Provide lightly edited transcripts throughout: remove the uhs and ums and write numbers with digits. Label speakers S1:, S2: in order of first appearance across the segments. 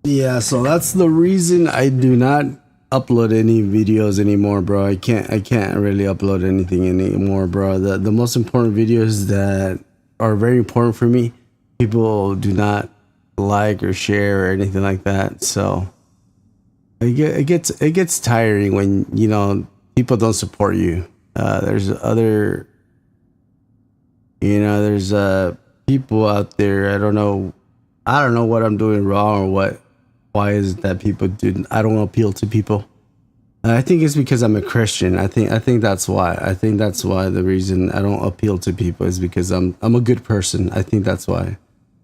S1: Yeah, so that's the reason I do not upload any videos anymore, bro. I can't really upload anything anymore, bro. The most important videos that are very important for me, people do not like or share or anything like that. So it gets tiring when people don't support you. There's other there's people out there. I don't know what I'm doing wrong or what. Why is it that people do? I don't appeal to people. I think it's because I'm a Christian. I think that's why. I think that's why the reason I don't appeal to people is because I'm a good person. I think that's why.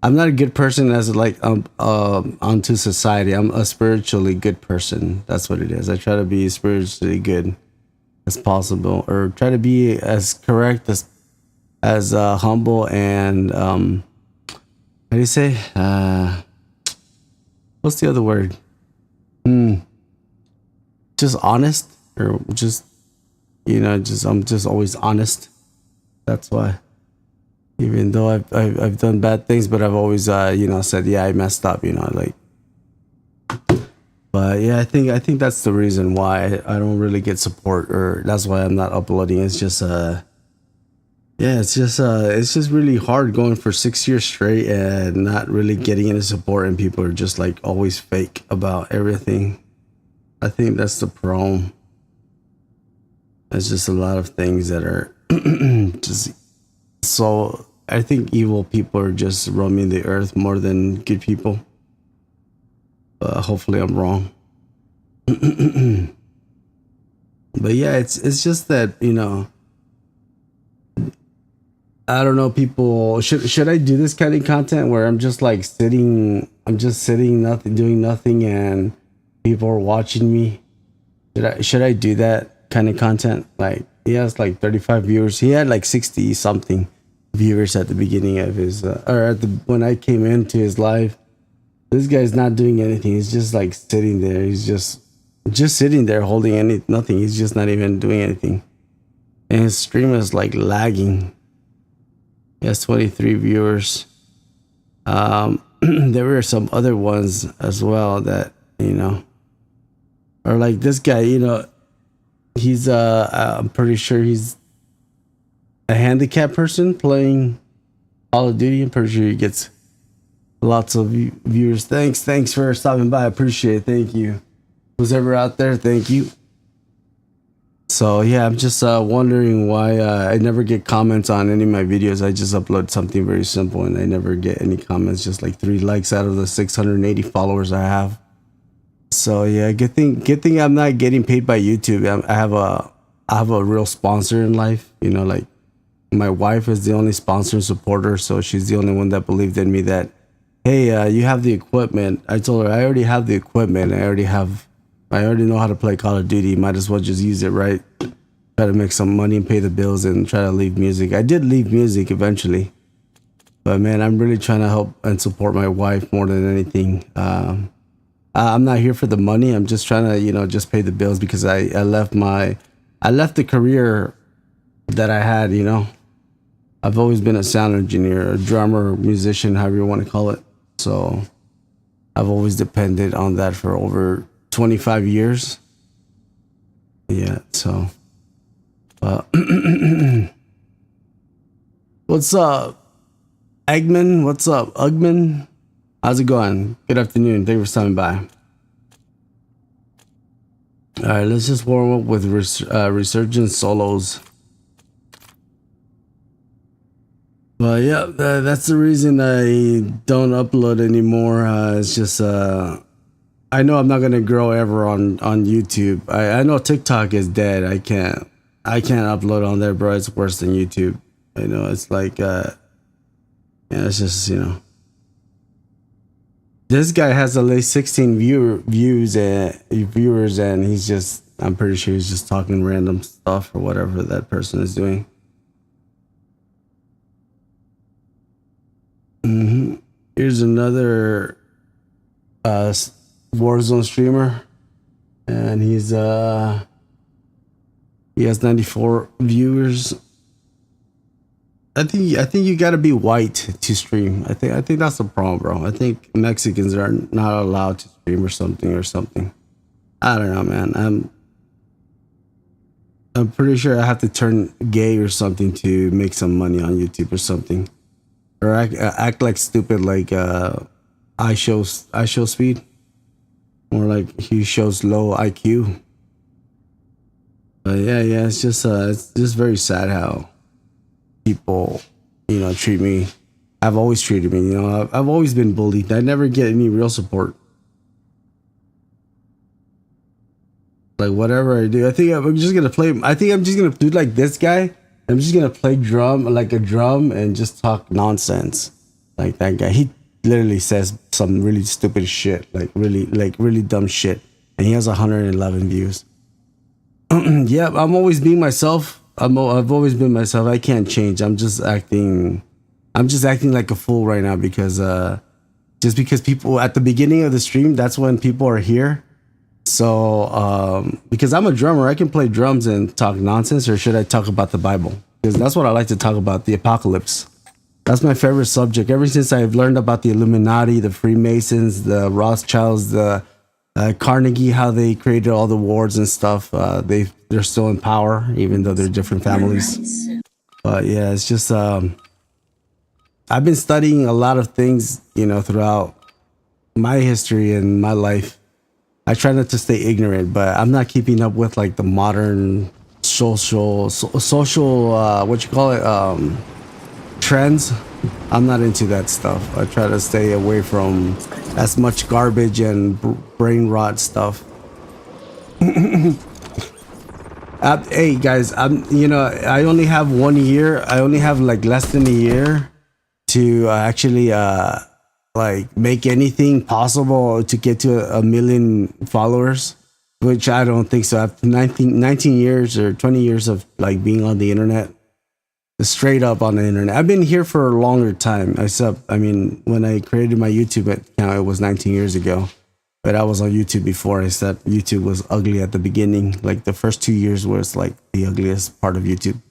S1: I'm not a good person as like onto society. I'm a spiritually good person. That's what it is. I try to be spiritually good as possible, or try to be as correct as humble and how do you say? What's the other word? Just honest, or just just I'm just always honest. That's why. Even though I've done bad things, but I've always said, yeah, I messed up. Like. But yeah, I think that's the reason why I don't really get support, or that's why I'm not uploading. It's just yeah, it's just really hard going for 6 years straight and not really getting any support, and people are just like always fake about everything. I think that's the problem. There's just a lot of things that are just so. I think evil people are just roaming the earth more than good people. Hopefully, I'm wrong. But yeah, it's just that I don't know. People should I do this kind of content where I'm just like sitting, nothing, doing nothing, and people are watching me? Should I do that kind of content? Like he has like 35 viewers. He had like 60 something viewers at the beginning of his or at the when I came into his live. This guy's not doing anything. He's just like sitting there. He's just sitting there holding nothing. He's just not even doing anything. And his stream is like lagging. He has 23 viewers. There were some other ones as well that, or like this guy, he's I'm pretty sure he's a handicapped person playing Call of Duty. I'm pretty sure he gets lots of viewers. Thanks for stopping by. I appreciate it. Thank you. Who's ever out there, thank you. So yeah, I'm just wondering why I never get comments on any of my videos. I just upload something very simple and I never get any comments. Just like 3 likes out of the 680 followers I have. So yeah, good thing I'm not getting paid by YouTube. I have a real sponsor in life. Like my wife is the only sponsor and supporter, so she's the only one that believed in me that, hey, you have the equipment. I told her I already have the equipment. I already know how to play Call of Duty. Might as well just use it, right? Try to make some money and pay the bills and try to leave music. I did leave music eventually, but man, I'm really trying to help and support my wife more than anything. I'm not here for the money. I'm just trying to, just pay the bills because I left the career that I had. I've always been a sound engineer, a drummer, musician, however you want to call it. So I've always depended on that for over 25 years. Yeah, so what's up, Eggman? What's up, Ugman? How's it going? Good afternoon. Thank you for stopping by. All right, let's just warm up with Resurgence solos. But yeah, that's the reason I don't upload anymore. It's just I know I'm not gonna grow ever on YouTube. I know TikTok is dead. I can't upload on there, bro. It's worse than YouTube. It's like yeah, it's just this guy has at least 16 views and viewers, and I'm pretty sure he's just talking random stuff or whatever that person is doing. Here's another Warzone streamer, and he has 94 viewers. I think you gotta be white to stream. I think that's the problem, bro. I think Mexicans are not allowed to stream or something. I don't know, man. I'm pretty sure I have to turn gay or something to make some money on YouTube or something, or act like stupid like I show speed, or like he shows low IQ. But yeah, it's just very sad how people, treat me. I've always treated me. I've always been bullied. I never get any real support. Like whatever I do, I think I'm just gonna play. I think I'm just gonna do like this guy. I'm just gonna play drum like a drum and just talk nonsense like that guy. He literally says some really stupid shit, like really dumb shit, and he has 111 views. Yeah, I'm always being myself. I've always been myself. I can't change. I'm just acting. I'm just acting like a fool right now because just because people at the beginning of the stream, that's when people are here. So because I'm a drummer, I can play drums and talk nonsense, or should I talk about the Bible? Because that's what I like to talk about, the apocalypse. That's my favorite subject. Ever since I've learned about the Illuminati, the Freemasons, the Rothschilds, the Carnegie, how they created all the wars and stuff. They're still in power, even though they're different families. But yeah, it's just I've been studying a lot of things, throughout my history and my life. I try not to stay ignorant, but I'm not keeping up with like the modern social what you call it trends. I'm not into that stuff. I try to stay away from as much garbage and brain rot stuff. Hey guys, I only have 1 year. I only have like less than a year to actually like make anything possible to get to a million followers, which I don't think so. After 19 years or 20 years of like being on the internet, straight up on the internet. I've been here for a longer time. When I created my YouTube account, it was 19 years ago. But I was on YouTube before. I said YouTube was ugly at the beginning. Like the first 2 years was like the ugliest part of YouTube.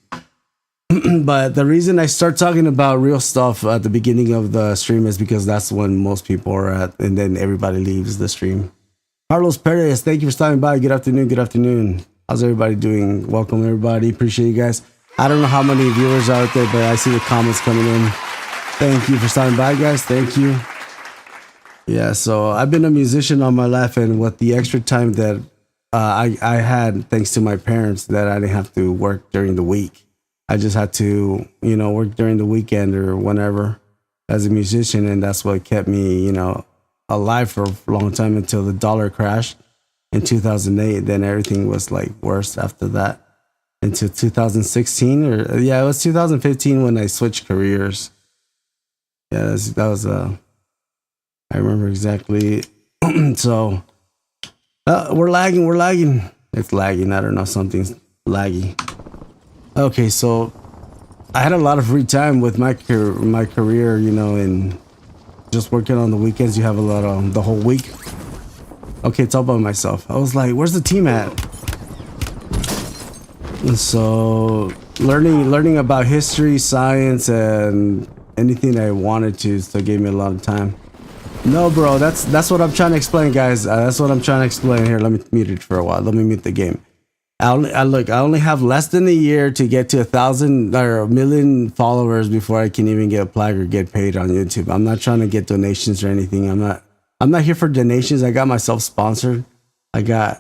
S1: But the reason I start talking about real stuff at the beginning of the stream is because that's when most people are at, and then everybody leaves the stream. Carlos Perez, thank you for stopping by. Good afternoon. Good afternoon. How's everybody doing? Welcome, everybody. Appreciate you guys. I don't know how many viewers are out there, but I see the comments coming in. Thank you for stopping by, guys. Thank you. Yeah, so I've been a musician all my life, and with the extra time that I had, thanks to my parents, that I didn't have to work during the week. I just had to, work during the weekend or whenever as a musician, and that's what kept me, alive for a long time until the dollar crashed in 2008. Then everything was like worse after that. Until 2016, or yeah, it was 2015 when I switched careers. Yeah, that was I remember exactly. So we're lagging. It's lagging. I don't know, something's laggy. Okay, so I had a lot of free time with my career, and just working on the weekends. You have a lot on the whole week. Okay, it's all by myself. I was like, where's the team at? So learning about history, science, and anything I wanted to, so it gave me a lot of time. No, bro, that's what I'm trying to explain, guys. That's what I'm trying to explain here. Let me mute it for a while. Let me mute the game. I only have less than a year to get to 1,000 or a million followers before I can even get a plaque or get paid on YouTube. I'm not trying to get donations or anything. I'm not here for donations. I got myself sponsored.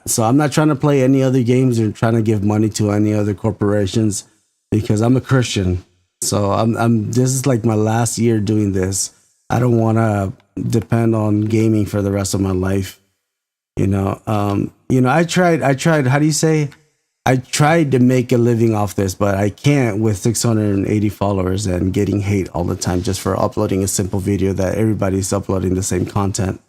S1: So I'm not trying to play any other games or trying to give money to any other corporations, because I'm a Christian. So this is like my last year doing this. I don't want to depend on gaming for the rest of my life. I tried, how do you say? I tried to make a living off this, but I can't with 680 followers and getting hate all the time just for uploading a simple video that everybody's uploading the same content.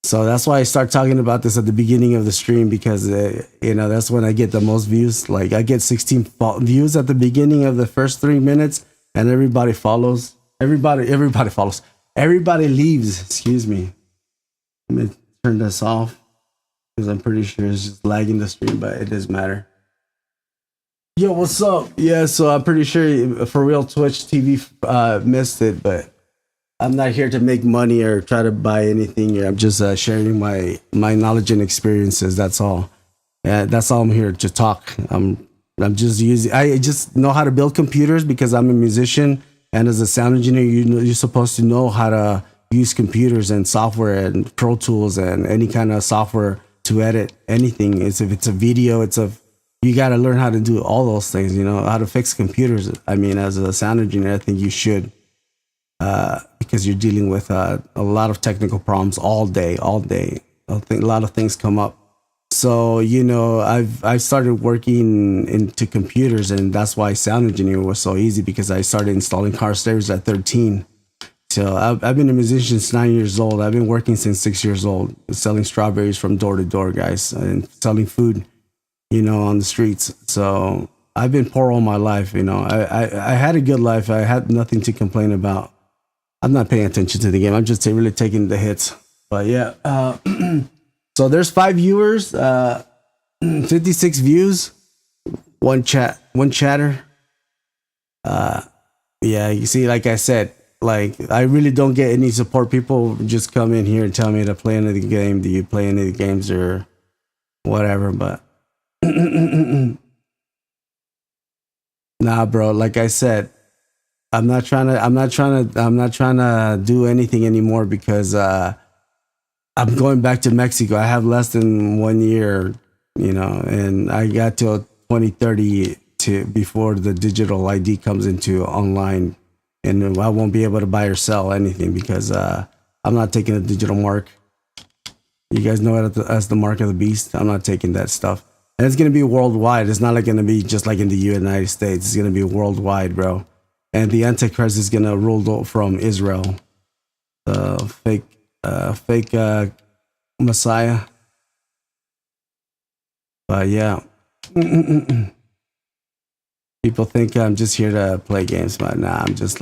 S1: So that's why I start talking about this at the beginning of the stream, because that's when I get the most views. Like I get 16 views at the beginning of the first 3 minutes, and everybody follows. Everybody follows. Everybody leaves. Excuse me. Let me turn this off, because I'm pretty sure it's just lagging the stream, but it doesn't matter. Yo, what's up? Yeah, so I'm pretty sure for real Twitch TV missed it, but I'm not here to make money or try to buy anything. I'm just sharing my knowledge and experiences. That's all. Yeah, that's all I'm here to talk. I'm just using. I just know how to build computers because I'm a musician, and as a sound engineer, you're supposed to know how to use computers and software and Pro Tools and any kind of software to edit anything. It's if it's a video, you got to learn how to do all those things. You know how to fix computers. I mean, as a sound engineer, I think you should because you're dealing with a lot of technical problems all day, all day. I think a lot of things come up. So I've started working into computers, and that's why sound engineering was so easy because I started installing car stereos at 13. So I've been a musician since 9 years old. I've been working since 6 years old, selling strawberries from door to door, guys, and selling food, on the streets. So I've been poor all my life. I had a good life. I had nothing to complain about. I'm not paying attention to the game. I'm just really taking the hits. But yeah, so there's 5 viewers, 56 views, one chatter. Yeah, you see, like I said, like I really don't get any support. People just come in here and tell me to play any of the game. Do you play any of the games or whatever? But nah, bro. Like I said, I'm not trying to do anything anymore because I'm going back to Mexico. I have less than 1 year, and I got till 2030 to before the digital ID comes into online, and I won't be able to buy or sell anything because I'm not taking a digital mark. You guys know it as the mark of the beast. I'm not taking that stuff, and it's gonna be worldwide. It's not like gonna be just like in the United States. It's gonna be worldwide, bro. And the Antichrist is gonna rule from Israel, the fake Messiah. But yeah, people think I'm just here to play games, but nah, I'm just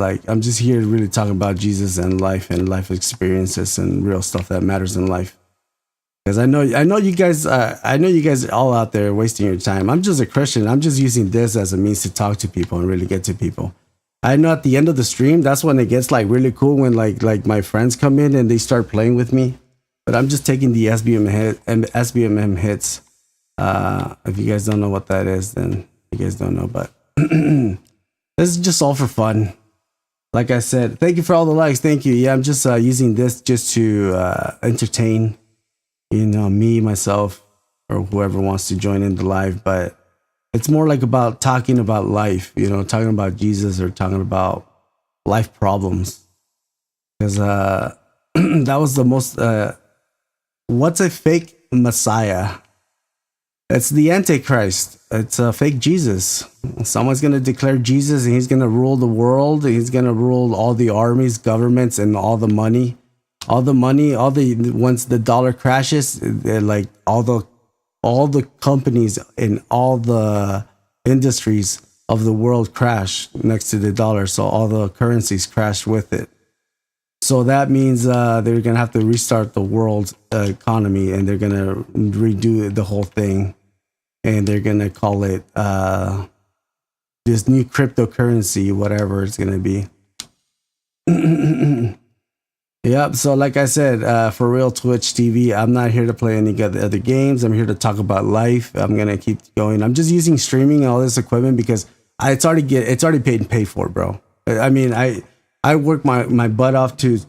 S1: here to really talk about Jesus and life experiences and real stuff that matters in life. Because I know you guys, I know you guys are all out there wasting your time. I'm just a Christian. I'm just using this as a means to talk to people and really get to people. I know at the end of the stream, that's when it gets like really cool when like my friends come in and they start playing with me. But I'm just taking the SBMM hits. If you guys don't know what that is, then you guys don't know. But this is just all for fun. Like I said, thank you for all the likes. Thank you. Yeah, I'm just using this just to entertain, me, myself, or whoever wants to join in the live. But it's more like about talking about life, talking about Jesus or talking about life problems. Because that was the most. What's a fake Messiah? It's the Antichrist. It's a fake Jesus. Someone's going to declare Jesus and he's going to rule the world. He's going to rule all the armies, governments, and all the money. Once the dollar crashes, like all the companies in all the industries of the world crash next to the dollar. So all the currencies crash with it. So that means they're going to have to restart the world economy and they're going to redo the whole thing. And they're going to call it this new cryptocurrency, whatever it's going to be. Yep. So, like I said, for real Twitch TV, I'm not here to play any other games. I'm here to talk about life. I'm gonna keep going. I'm just using streaming and all this equipment because it's already paid for, bro. I mean, I work my butt off to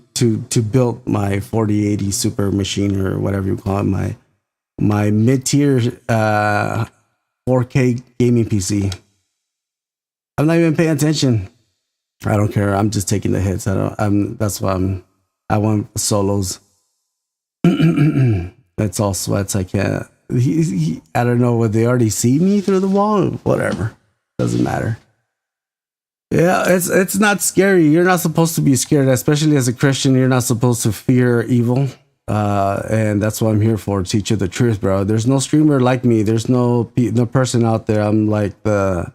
S1: build my 4080 super machine or whatever you call it, my mid tier 4K gaming PC. I'm not even paying attention. I don't care. I'm just taking the hits. That's why I want solos. That's all sweats. I can't. I don't know. Would they already see me through the wall? Whatever. Doesn't matter. Yeah, it's not scary. You're not supposed to be scared, especially as a Christian. You're not supposed to fear evil. And that's what I'm here for. Teach you the truth, bro. There's no streamer like me. There's no person out there. I'm like the.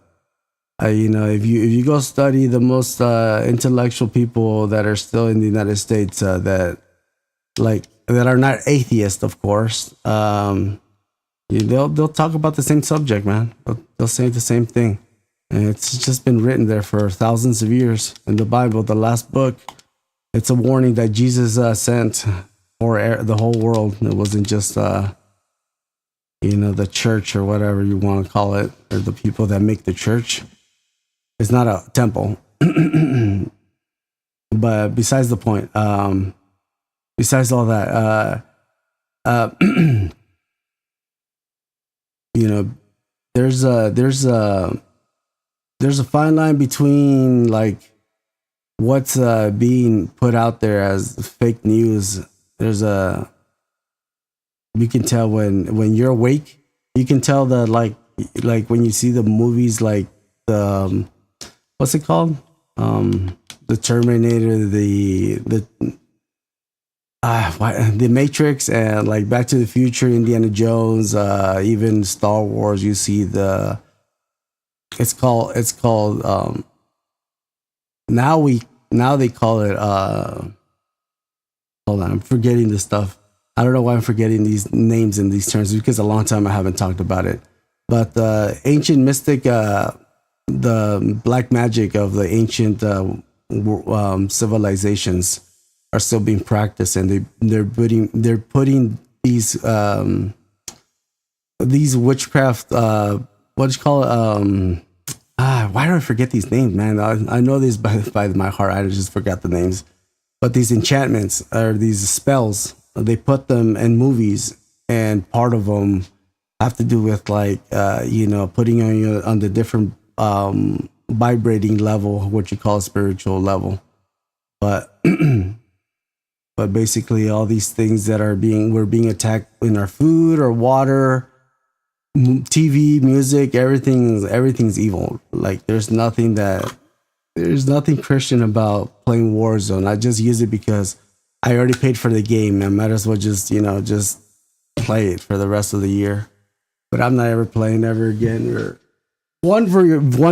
S1: If you go study the most intellectual people that are still in the United States that are not atheists, of course, They'll talk about the same subject, man. They'll say the same thing, and it's just been written there for thousands of years in the Bible, the last book. It's a warning that Jesus sent for the whole world. It wasn't just the church or whatever you want to call it, or the people that make the church. It's not a temple. But besides the point, besides all that, uh, you know, there's a fine line between like what's being put out there as fake news. There's a You can tell when you're awake. You can tell that like when you see the movies like the what's it called? The Terminator, the Matrix, and like Back to the Future, Indiana Jones, even Star Wars. You see it's called now they call it hold on, I'm forgetting this stuff. I don't know why I'm forgetting these names and these terms because a long time I haven't talked about it. But the ancient mystic, the black magic of the ancient civilizations are still being practiced, and they're putting these witchcraft what do you call it why do I forget these names, man? I know these by my heart. I just forgot the names. But these enchantments or these spells, they put them in movies, and part of them have to do with like putting on you on the different vibrating level, what you call spiritual level. But but basically all these things that we're being attacked in our food or water, TV, music, everything's evil. Like there's nothing Christian about playing Warzone. I just use it because I already paid for the game. I might as well just play it for the rest of the year. But I'm not ever playing ever again. Or one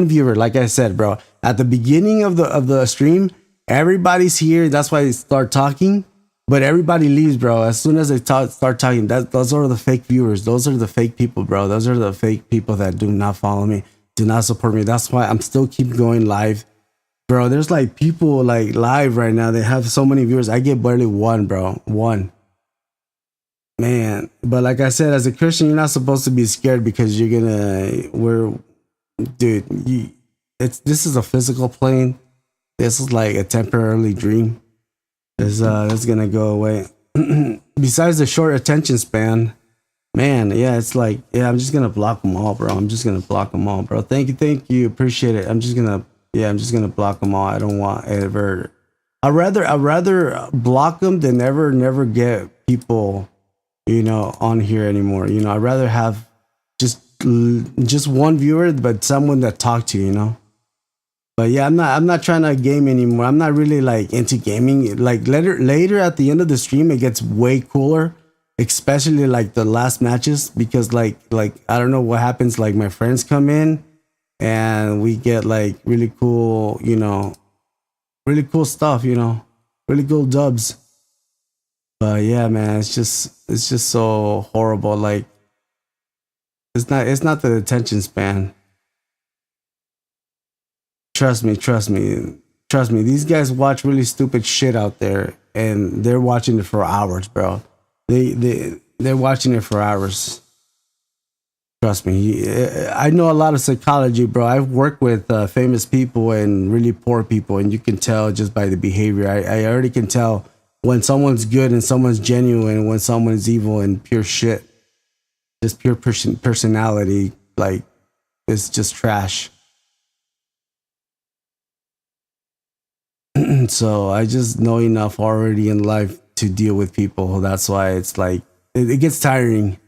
S1: viewer, like I said, bro. At the beginning of the stream, everybody's here. That's why they start talking. But everybody leaves, bro. As soon as they start talking, those are the fake viewers. Those are the fake people, bro. Those are the fake people that do not follow me, do not support me. That's why I'm still keep going live. Bro, there's like people like live right now. They have so many viewers. I get barely one, bro. One. Man. But like I said, as a Christian, you're not supposed to be scared because this is a physical plane. This is like a temporary dream. It's gonna go away. Besides the short attention span, man, yeah, it's like, yeah, I'm just gonna block them all, bro. I'm just gonna block them all, bro. Thank you, appreciate it. I'm just gonna block them all. I don't want ever. I'd rather block them than never get people, on here anymore. I'd rather have just one viewer, but someone that talk to you. But yeah, I'm not trying to game anymore. I'm not really like into gaming. Like later at the end of the stream, it gets way cooler, especially like the last matches because like I don't know what happens. Like my friends come in, and we get like really cool, really cool stuff, really cool dubs. But yeah, man, it's just so horrible. Like it's not the attention span. Trust me. These guys watch really stupid shit out there, and they're watching it for hours, bro. They're watching it for hours. Trust me. I know a lot of psychology, bro. I've worked with famous people and really poor people, and you can tell just by the behavior. I already can tell when someone's good and someone's genuine, and when someone's evil and pure shit. Just pure personality, like it's just trash. So I just know enough already in life to deal with people. That's why it's like it gets tiring.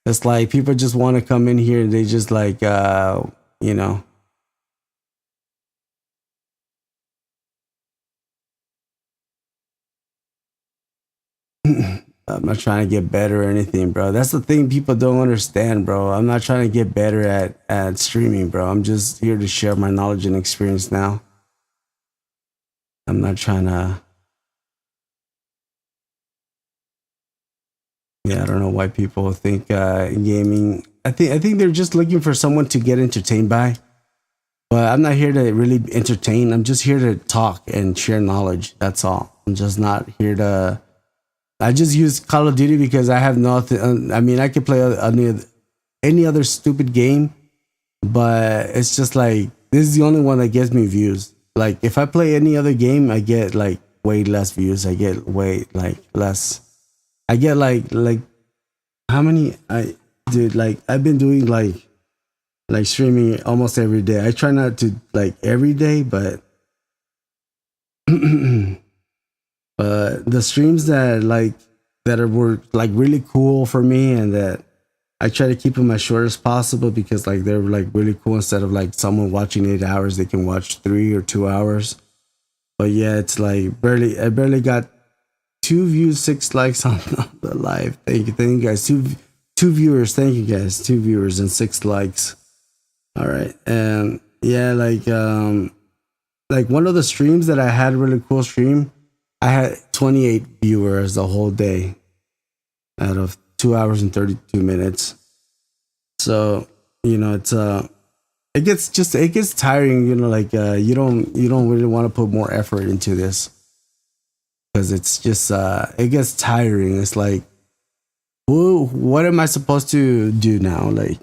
S1: It's like people just want to come in here and they just like you know I'm not trying to get better or anything, bro. That's the thing people don't understand, bro. I'm not trying to get better at streaming, bro. I'm just here to share my knowledge and experience now. I'm not trying to Yeah, I don't know why people think gaming. I think they're just looking for someone to get entertained by. But I'm not here to really entertain. I'm just here to talk and share knowledge. That's all. I'm just not here to. I just use Call of Duty because I have nothing. I mean, I could play any other stupid game, but it's just like this is the only one that gets me views. Like if I play any other game, I get like way less views. I get way like less. I get like how many I did like I've been doing like streaming almost every day. I try not to like every day, but the streams that were like really cool for me and that I try to keep them as short as possible because like they're like really cool. Instead of like someone watching 8 hours, they can watch 3 or 2 hours. But yeah, it's like I barely got 2 views, 6 likes on the live. Thank you guys. Two viewers. Thank you guys. 2 viewers and 6 likes. All right, and yeah, like one of the streams that I had, a really cool stream. I had 28 viewers the whole day out of 2 hours and 32 minutes. So it gets tiring. Like you don't really want to put more effort into this because it's just it gets tiring. It's like, what am I supposed to do now? Like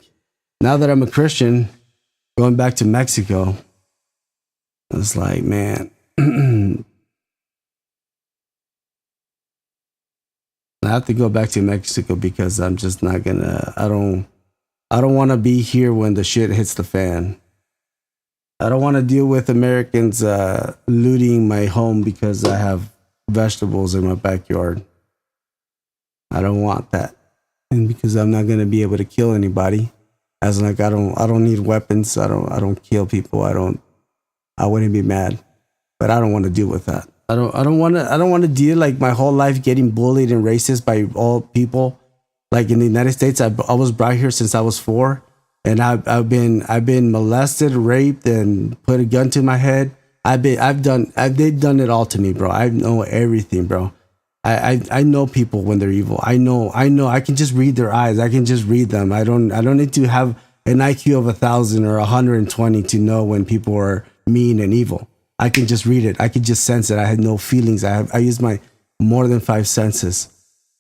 S1: now that I'm a Christian, going back to Mexico, it's like, man, I have to go back to Mexico because I'm just not gonna. I don't want to be here when the shit hits the fan. I don't want to deal with Americans looting my home because I have vegetables in my backyard. I don't want that, and because I'm not gonna be able to kill anybody. As like I don't need weapons. I don't kill people. I wouldn't be mad, but I don't want to deal with that. I don't want to deal like my whole life getting bullied and racist by all people. Like in the United States, I was brought here since I was 4, and I've been molested, raped, and put a gun to my head. They've done it all to me, bro. I know everything, bro. I know people when they're evil. I know. I can just read their eyes. I can just read them. I don't need to have an IQ of 1,000 or 120 to know when people are mean and evil. I can just read it. I can just sense it. I had no feelings. I use my more than 5 senses.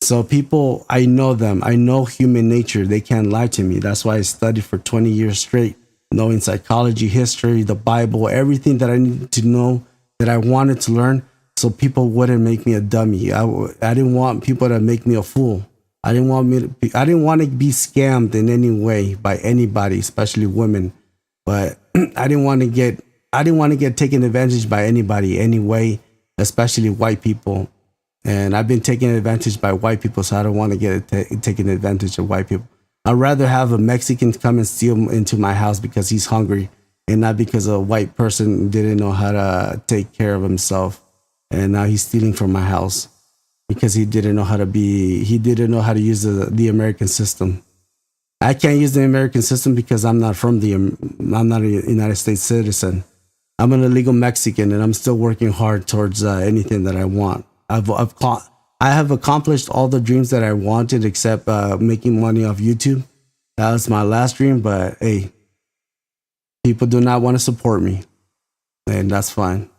S1: So people, I know them. I know human nature. They can't lie to me. That's why I studied for 20 years straight, knowing psychology, history, the Bible, everything that I needed to know, that I wanted to learn, so people wouldn't make me a dummy. I didn't want people to make me a fool. I didn't want to be scammed in any way by anybody, especially women. But I didn't want to get taken advantage by anybody anyway, especially white people. And I've been taken advantage by white people, so I don't want to get taken advantage of white people. I'd rather have a Mexican come and steal into my house because he's hungry, and not because a white person didn't know how to take care of himself, and now he's stealing from my house because he didn't know how to use the American system. I can't use the American system because I'm not a United States citizen. I'm an illegal Mexican, and I'm still working hard towards anything that I want. I have accomplished all the dreams that I wanted except making money off YouTube. That was my last dream, but hey, people do not want to support me, and that's fine.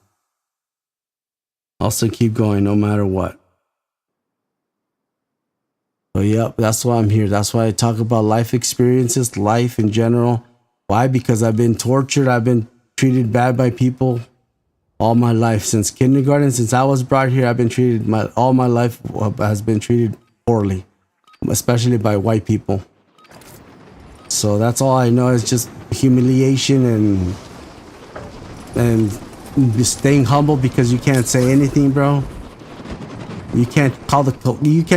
S1: I'll still keep going no matter what. But yep, that's why I'm here. That's why I talk about life experiences, life in general. Why? Because I've been tortured. I've been treated bad by people all my life since kindergarten. Since I was brought here, I've been treated. All my life has been treated poorly, especially by white people. So that's all I know is just humiliation and staying humble because you can't say anything, bro. You can't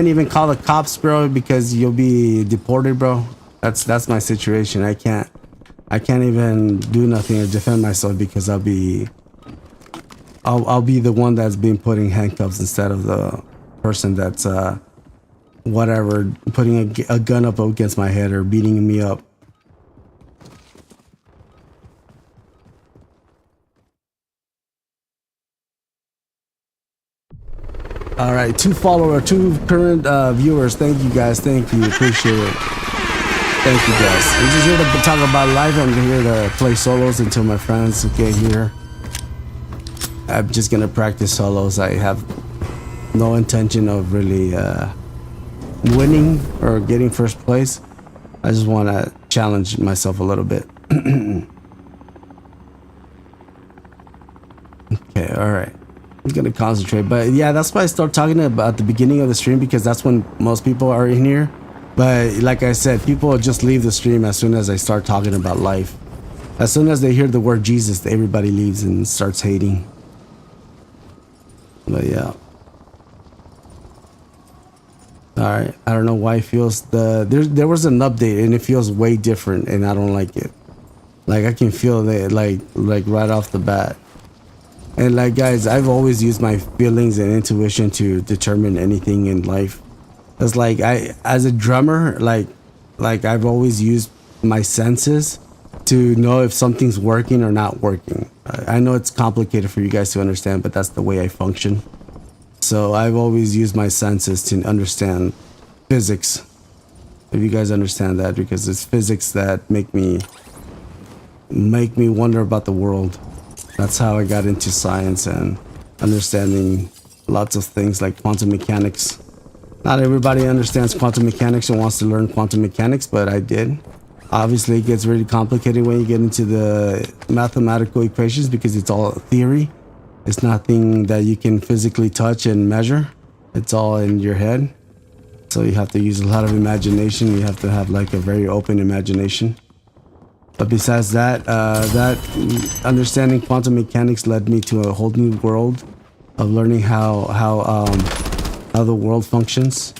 S1: even call the cops, bro, because you'll be deported, bro. That's my situation. I can't even do nothing to defend myself because I'll be the one that's being put in handcuffs instead of the person that's whatever, putting a gun up against my head or beating me up. All right, 2 current viewers. Thank you guys. Thank you. Appreciate it. Thank you guys. I'm just here to talk about life. I'm here to play solos until my friends get here. I'm just gonna practice solos. I have no intention of really winning or getting first place. I just want to challenge myself a little bit. Okay, all right. I'm gonna concentrate, but yeah, that's why I start talking about the beginning of the stream, because that's when most people are in here. But like I said, people just leave the stream as soon as I start talking about life. As soon as they hear the word Jesus, everybody leaves and starts hating. But yeah. All right. I don't know why it feels there was an update and it feels way different, and I don't like it. Like I can feel it like right off the bat. And like guys, I've always used my feelings and intuition to determine anything in life. It's like as a drummer, like I've always used my senses to know if something's working or not working. I know it's complicated for you guys to understand, but that's the way I function. So I've always used my senses to understand physics. If you guys understand that, because it's physics that make me wonder about the world. That's how I got into science and understanding lots of things like quantum mechanics. Not everybody understands quantum mechanics and wants to learn quantum mechanics, but I did. Obviously, it gets really complicated when you get into the mathematical equations because it's all theory. It's nothing that you can physically touch and measure. It's all in your head. So you have to use a lot of imagination. You have to have like a very open imagination. But besides that, that understanding quantum mechanics led me to a whole new world of learning how the world functions.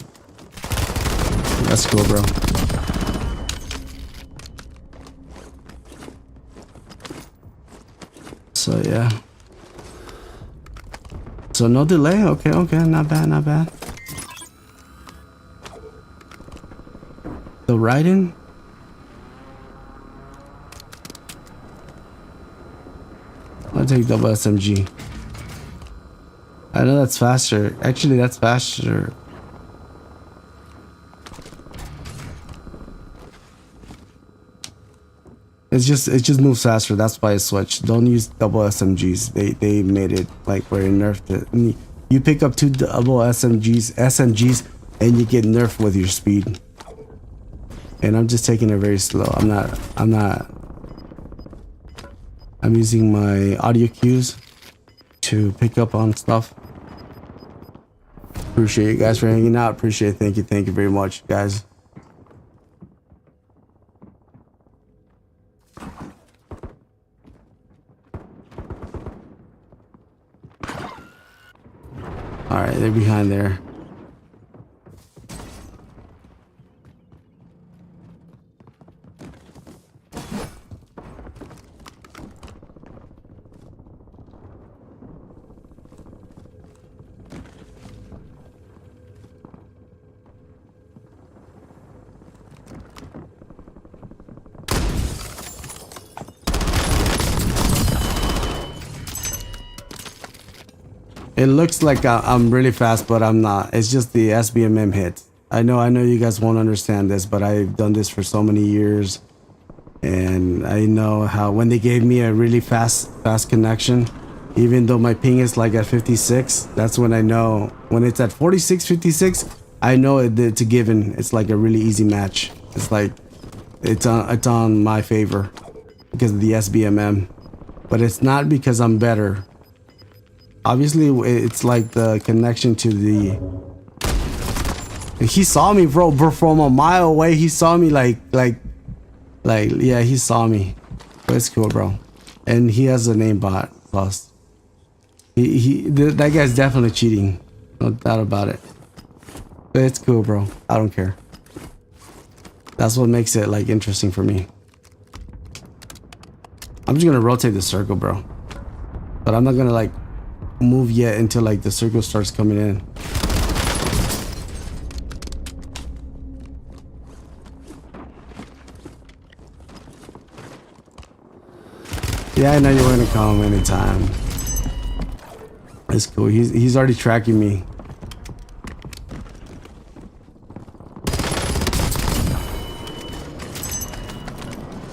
S1: That's cool, bro. So yeah. So no delay. Okay, not bad. The riding. I'll take double SMG. I know that's faster. Actually, that's faster. It just moves faster. That's why I switched. Don't use double SMGs. They made it like where it nerfed it. You pick up 2 double SMGs, and you get nerfed with your speed. And I'm just taking it very slow. I'm using my audio cues to pick up on stuff. Appreciate you guys for hanging out. Appreciate it. Thank you very much, guys. All right, they're behind there. It looks like I'm really fast, but I'm not. It's just the SBMM hit. I know you guys won't understand this, but I've done this for so many years. And I know how when they gave me a really fast connection, even though my ping is like at 56, that's when I know. When it's at 46, 56, I know it's a given. It's like a really easy match. It's like it's on my favor because of the SBMM. But it's not because I'm better. Obviously, it's like the connection to the... He saw me, bro, from a mile away. He saw me like, yeah, he saw me. But it's cool, bro. And he has a name bot plus. That guy's definitely cheating. No doubt about it. But it's cool, bro. I don't care. That's what makes it like interesting for me. I'm just gonna rotate the circle, bro. But I'm not gonna like move yet until like the circle starts coming in. Yeah, I know you're gonna come anytime. It's cool. He's already tracking me.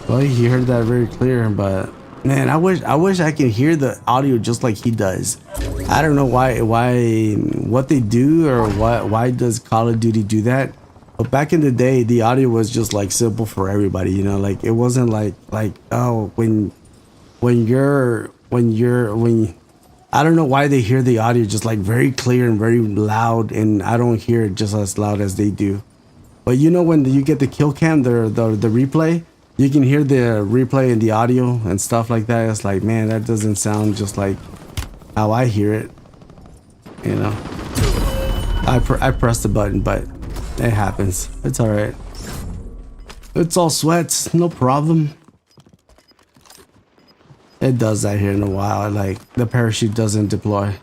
S1: Well, he heard that very clear, but man, I wish I could hear the audio just like he does. I don't know what they do or why does Call of Duty do that? But back in the day, the audio was just like simple for everybody, you know, like it wasn't like oh when I don't know why they hear the audio just like very clear and very loud, and I don't hear it just as loud as they do. But you know, when you get the kill cam, the replay, you can hear the replay and the audio and stuff like that. It's like, man, that doesn't sound just like how I hear it. You know, I pressed the button, but it happens. It's all right. It's all sweats, no problem. It does that here in a while. Like the parachute doesn't deploy.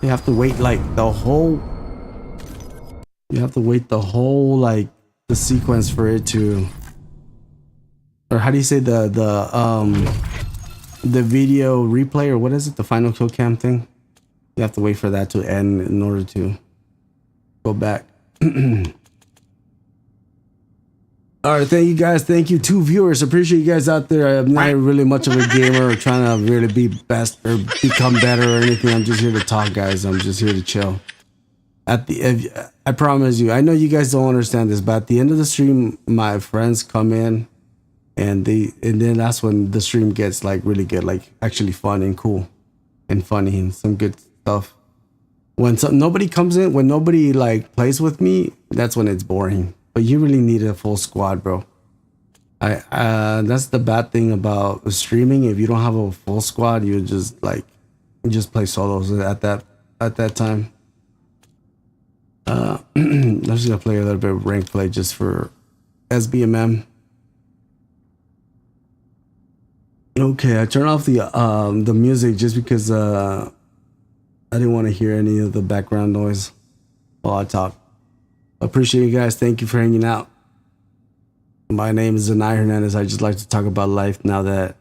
S1: You have to wait like the whole. You have to wait the whole like the sequence for it to. Or how do you say the video replay, or what is it? The final kill cam thing. You have to wait for that to end in order to go back. All right, thank you guys. Thank you, 2 viewers. Appreciate you guys out there. I'm not really much of a gamer or trying to really be best or become better or anything. I'm just here to talk, guys. I'm just here to chill. I promise you, I know you guys don't understand this, but at the end of the stream, my friends come in, and then that's when the stream gets like really good, like actually fun and cool, and funny and some good stuff. When nobody comes in, when nobody like plays with me, that's when it's boring. But you really need a full squad, bro. That's the bad thing about streaming. If you don't have a full squad, you just play solos at that time. I'm just gonna play a little bit of rank play just for SBMM. Okay, I turned off the music just because I didn't want to hear any of the background noise while I talk. Appreciate you guys. Thank you for hanging out. My name is Zinay Hernandez. I just like to talk about life now that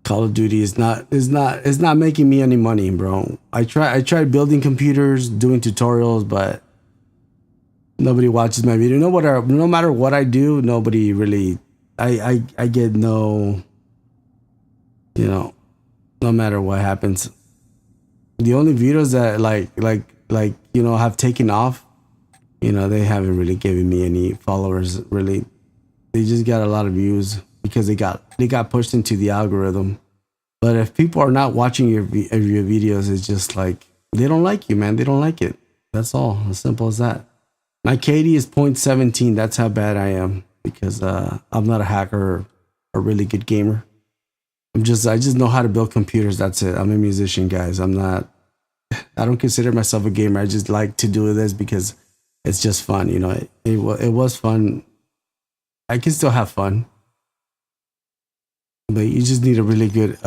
S1: Call of Duty is not making me any money, bro. I tried building computers, doing tutorials, but nobody watches my video. No matter what I do, nobody really. I get no. You know, no matter what happens, the only videos that have taken off. You know, they haven't really given me any followers, really. They just got a lot of views because they got pushed into the algorithm. But if people are not watching your videos, it's just like they don't like you, man. They don't like it. That's all. As simple as that. My KD is 0.17. That's how bad I am, because I'm not a hacker or a really good gamer. I just know how to build computers. That's it. I'm a musician, guys. I don't consider myself a gamer. I just like to do this because it's just fun, you know. It was fun. I can still have fun, but you just need a really good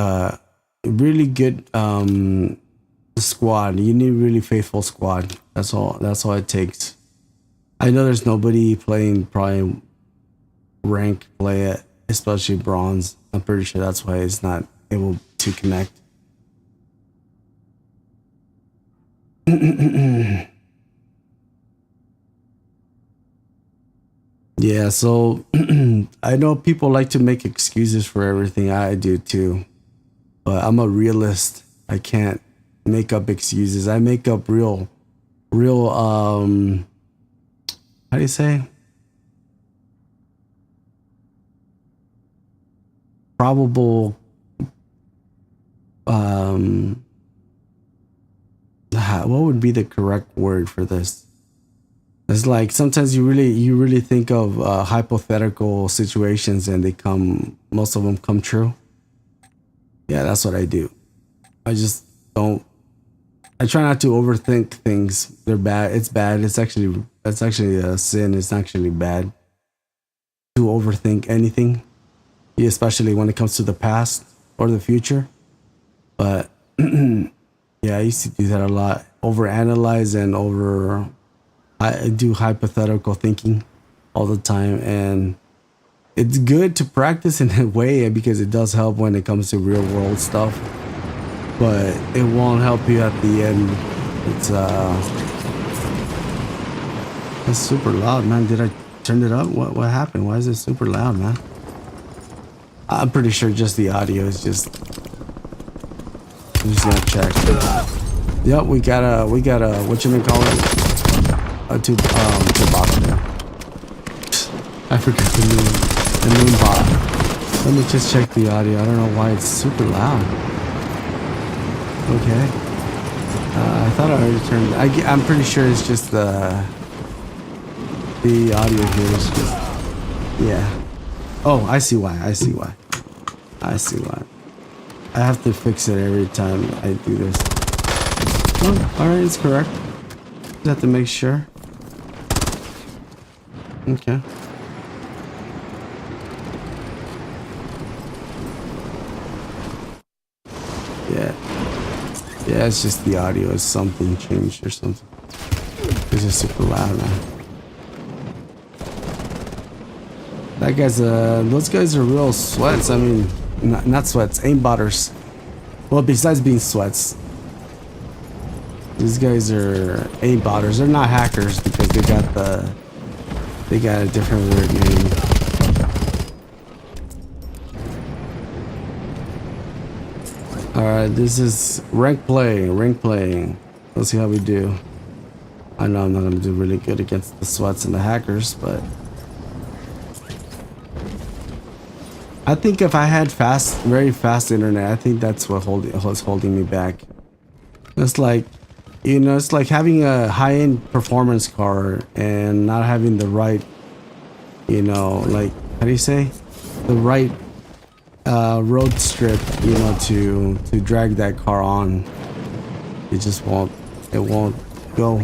S1: squad. You need a really faithful squad. That's all it takes. I know there's nobody playing probably rank play it, especially bronze. I'm pretty sure that's why it's not able to connect. Yeah, so I know people like to make excuses for everything. I do too. But I'm a realist. I can't make up excuses. I make up real how do you say? Probable what would be the correct word for this? It's like sometimes you really think of hypothetical situations, and most of them come true. Yeah, that's what I do. I just don't. I try not to overthink things. They're bad. It's bad. It's actually a sin. It's actually bad to overthink anything, especially when it comes to the past or the future. But yeah, I used to do that a lot. Overanalyze and I do hypothetical thinking all the time, and it's good to practice in a way because it does help when it comes to real world stuff, but it won't help you at the end. It's super loud, man. Did I turned it up. What happened? Why is it super loud, man? I'm pretty sure just the audio is just. I'm just gonna check. Yep, we got a what you may call it? A two box there. I forgot the name bot. Let me just check the audio. I don't know why it's super loud. Okay. I thought I already turned. I'm pretty sure it's just the audio here is just. Yeah. Oh, I see why. I see why. I have to fix it every time I do this. Oh, alright, it's correct. Just have to make sure. Okay. Yeah. Yeah, it's just the audio is something changed or something. It's just super loud, man. That guy's those guys are real sweats. I mean, not sweats, aimbotters. Well, besides being sweats, these guys are aimbotters. They're not hackers because they got a different weird name. All right, this is rank playing. Let's see how we do. I know I'm not gonna do really good against the sweats and the hackers, but. I think if I had very fast internet, I think that's what's holding me back. It's like, you know, it's like having a high-end performance car and not having the right, you know, like, how do you say? The right road strip, you know, to drag that car on. It just won't go.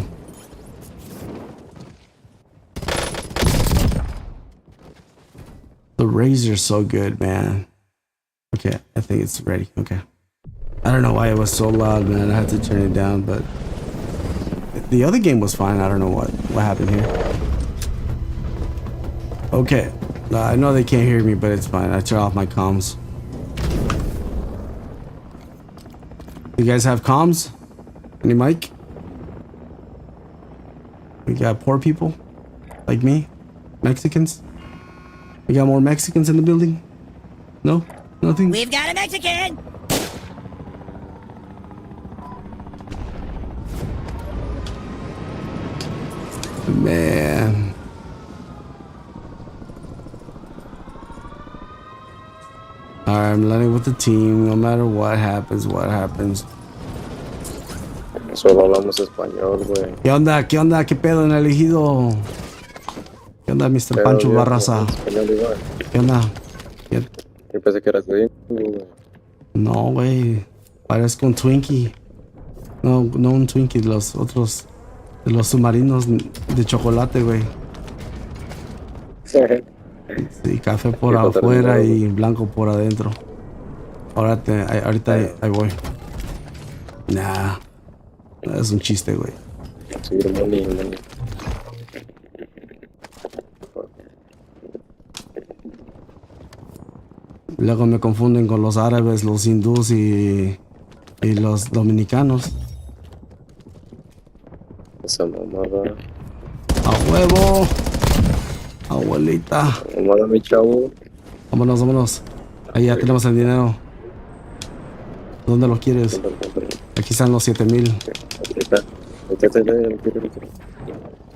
S1: The Razor's so good, man. Okay, I think it's ready. Okay. I don't know why it was so loud, man. I had to turn it down, but the other game was fine. I don't know what happened here. Okay. I know they can't hear me, but it's fine. I turn off my comms. You guys have comms? Any mic? We got poor people like me, Mexicans. We got more Mexicans in the building? No? Nothing?
S2: We've got a Mexican!
S1: Man. Alright, I'm landing with the team. No matter what happens.
S3: Solo hablamos español, güey.
S1: ¿Qué onda? ¿Qué pedo en el elegido? ¿Qué onda, Mr. Pancho Barraza? ¿Qué onda?
S3: Yo pensé que eras gringo, güey.
S1: No, güey. Parezco un Twinkie. No un Twinkie, de los otros. De los submarinos de chocolate, güey. Sí, café por afuera y blanco por adentro. Ahorita ahí voy. Nah. Es un chiste, güey.
S3: Sí, money.
S1: Luego me confunden con los árabes, los hindús y los dominicanos.
S3: Esa mamada.
S1: ¡A huevo! Abuelita.
S3: Mamada, mi chavo.
S1: Vámonos. Ahí ya tenemos el dinero. ¿Dónde lo quieres? Aquí están los 7,000.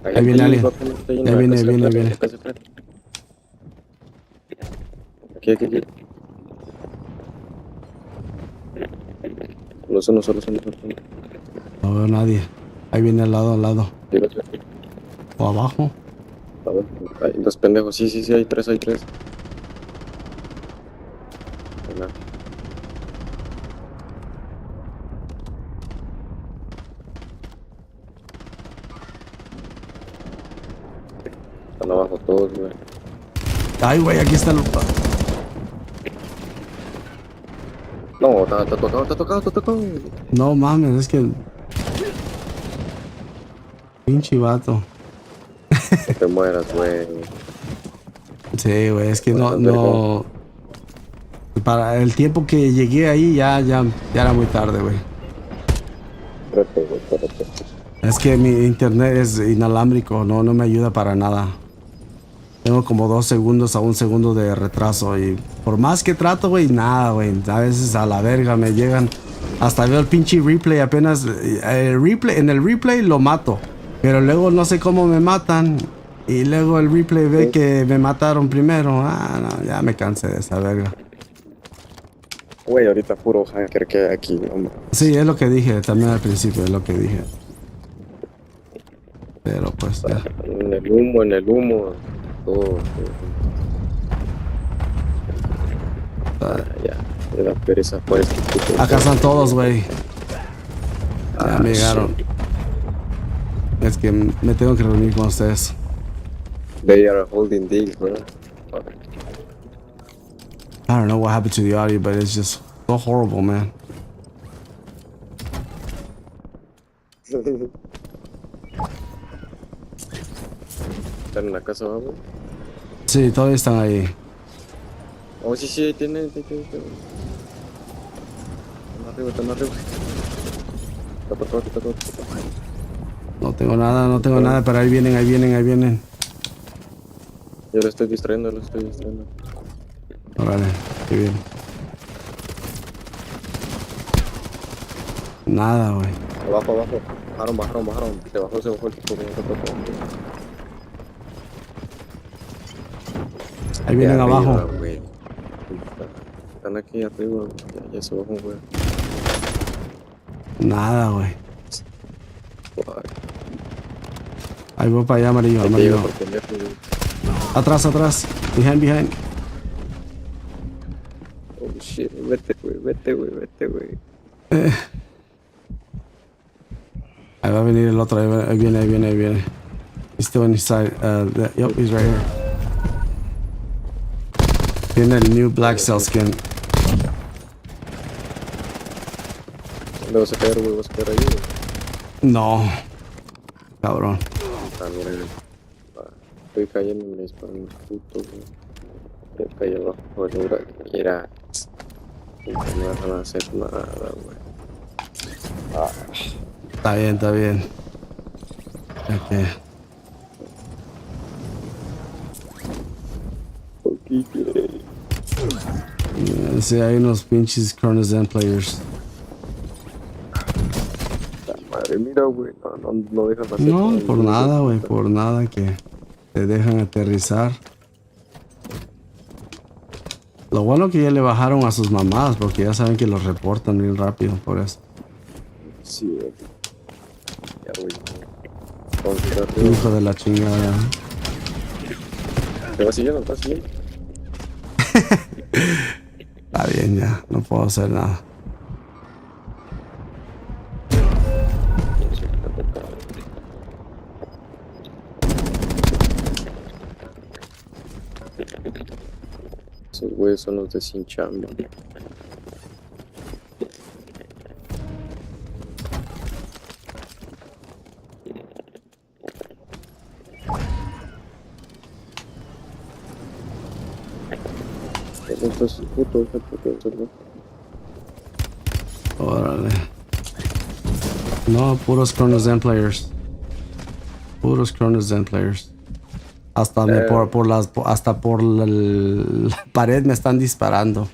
S1: Ahí viene alguien. Ahí viene.
S3: Aquí. Solo.
S1: No veo a nadie. Ahí viene al lado. O abajo.
S3: A ver, hay dos pendejos. Sí, hay tres. Hola. Están abajo todos, güey.
S1: Ay, güey, aquí está el...
S3: No, está tocado.
S1: No mames, es que... Pinche vato.
S3: No te mueras, güey.
S1: Sí, güey, es que no... Para el tiempo que llegué ahí ya era muy tarde, güey.
S3: Espérate.
S1: Es que mi internet es inalámbrico, no me ayuda para nada. Tengo como 2 segundos a 1 segundo de retraso. Y por más que trato, güey, nada, güey. A veces a la verga me llegan. Hasta veo el pinche replay apenas. En el replay lo mato. Pero luego no sé cómo me matan. Y luego el replay ve que me mataron primero. Ah, no, ya me cansé de esa verga.
S3: Güey, ahorita puro hacker que hay aquí, no mames.
S1: Sí, es lo que dije también al principio, es lo que dije. Pero pues ya.
S3: En el humo, todo. Ya, me da pereza por este puto.
S1: Acá están todos, güey. Ya me
S3: shit.
S1: llegaron. Es que me tengo que reunir con ustedes.
S3: They are holding deals, bro.
S1: I don't know what happened to the audio, but it's just so horrible, man.
S3: ¿Están en la casa abajo?
S1: Sí, todavía están ahí.
S3: Oh, sí, tiene. Están arriba. Está todo.
S1: No tengo nada, pero ahí vienen.
S3: Yo lo estoy distrayendo.
S1: Órale, qué bien. Nada, güey.
S3: Abajo. Bajaron. Se bajó el tipo.
S1: Ahí vienen
S3: De arriba,
S1: abajo.
S3: güey. Están aquí arriba, ya se bajó, güey.
S1: Nada, güey.
S3: Fuck.
S1: Ahí voy para allá, amarillo.
S3: Ahí te llevo por pendejo, güey.
S1: Atrás. Behind.
S3: Oh shit, vete, güey.
S1: Ahí va a venir el otro. Ahí viene. He's still inside. Yep, he's right here. Tiene el new black cell skin.
S3: ¿Dónde vas a caer, güey? ¿Vas a caer ahí, güey?
S1: No. Cabrón.
S3: Ah, mira, güey. Estoy cayendo en mi spawn, puto, güey. Yo caí abajo, güey. Mira. No me van a hacer nada, güey.
S1: Está bien. Okay. Sí, hay unos pinches Zen players.
S3: Madre, mira, güey. No dejan hacer
S1: No,
S3: nada,
S1: por nada, güey. Por nada que te dejan aterrizar. Lo bueno que ya le bajaron a sus mamás, porque ya saben que los reportan bien rápido, por eso.
S3: Sí, güey. Ya, güey. Vamos a ir arriba.
S1: Hijo de la chingada.
S3: ¿Te vas siguiendo?
S1: Está bien, ya. No puedo hacer nada.
S3: Esos güeyes son los de sin chamba. Estos putos,
S1: Órale. No, puros Zen players. Hasta hasta por la pared me están disparando.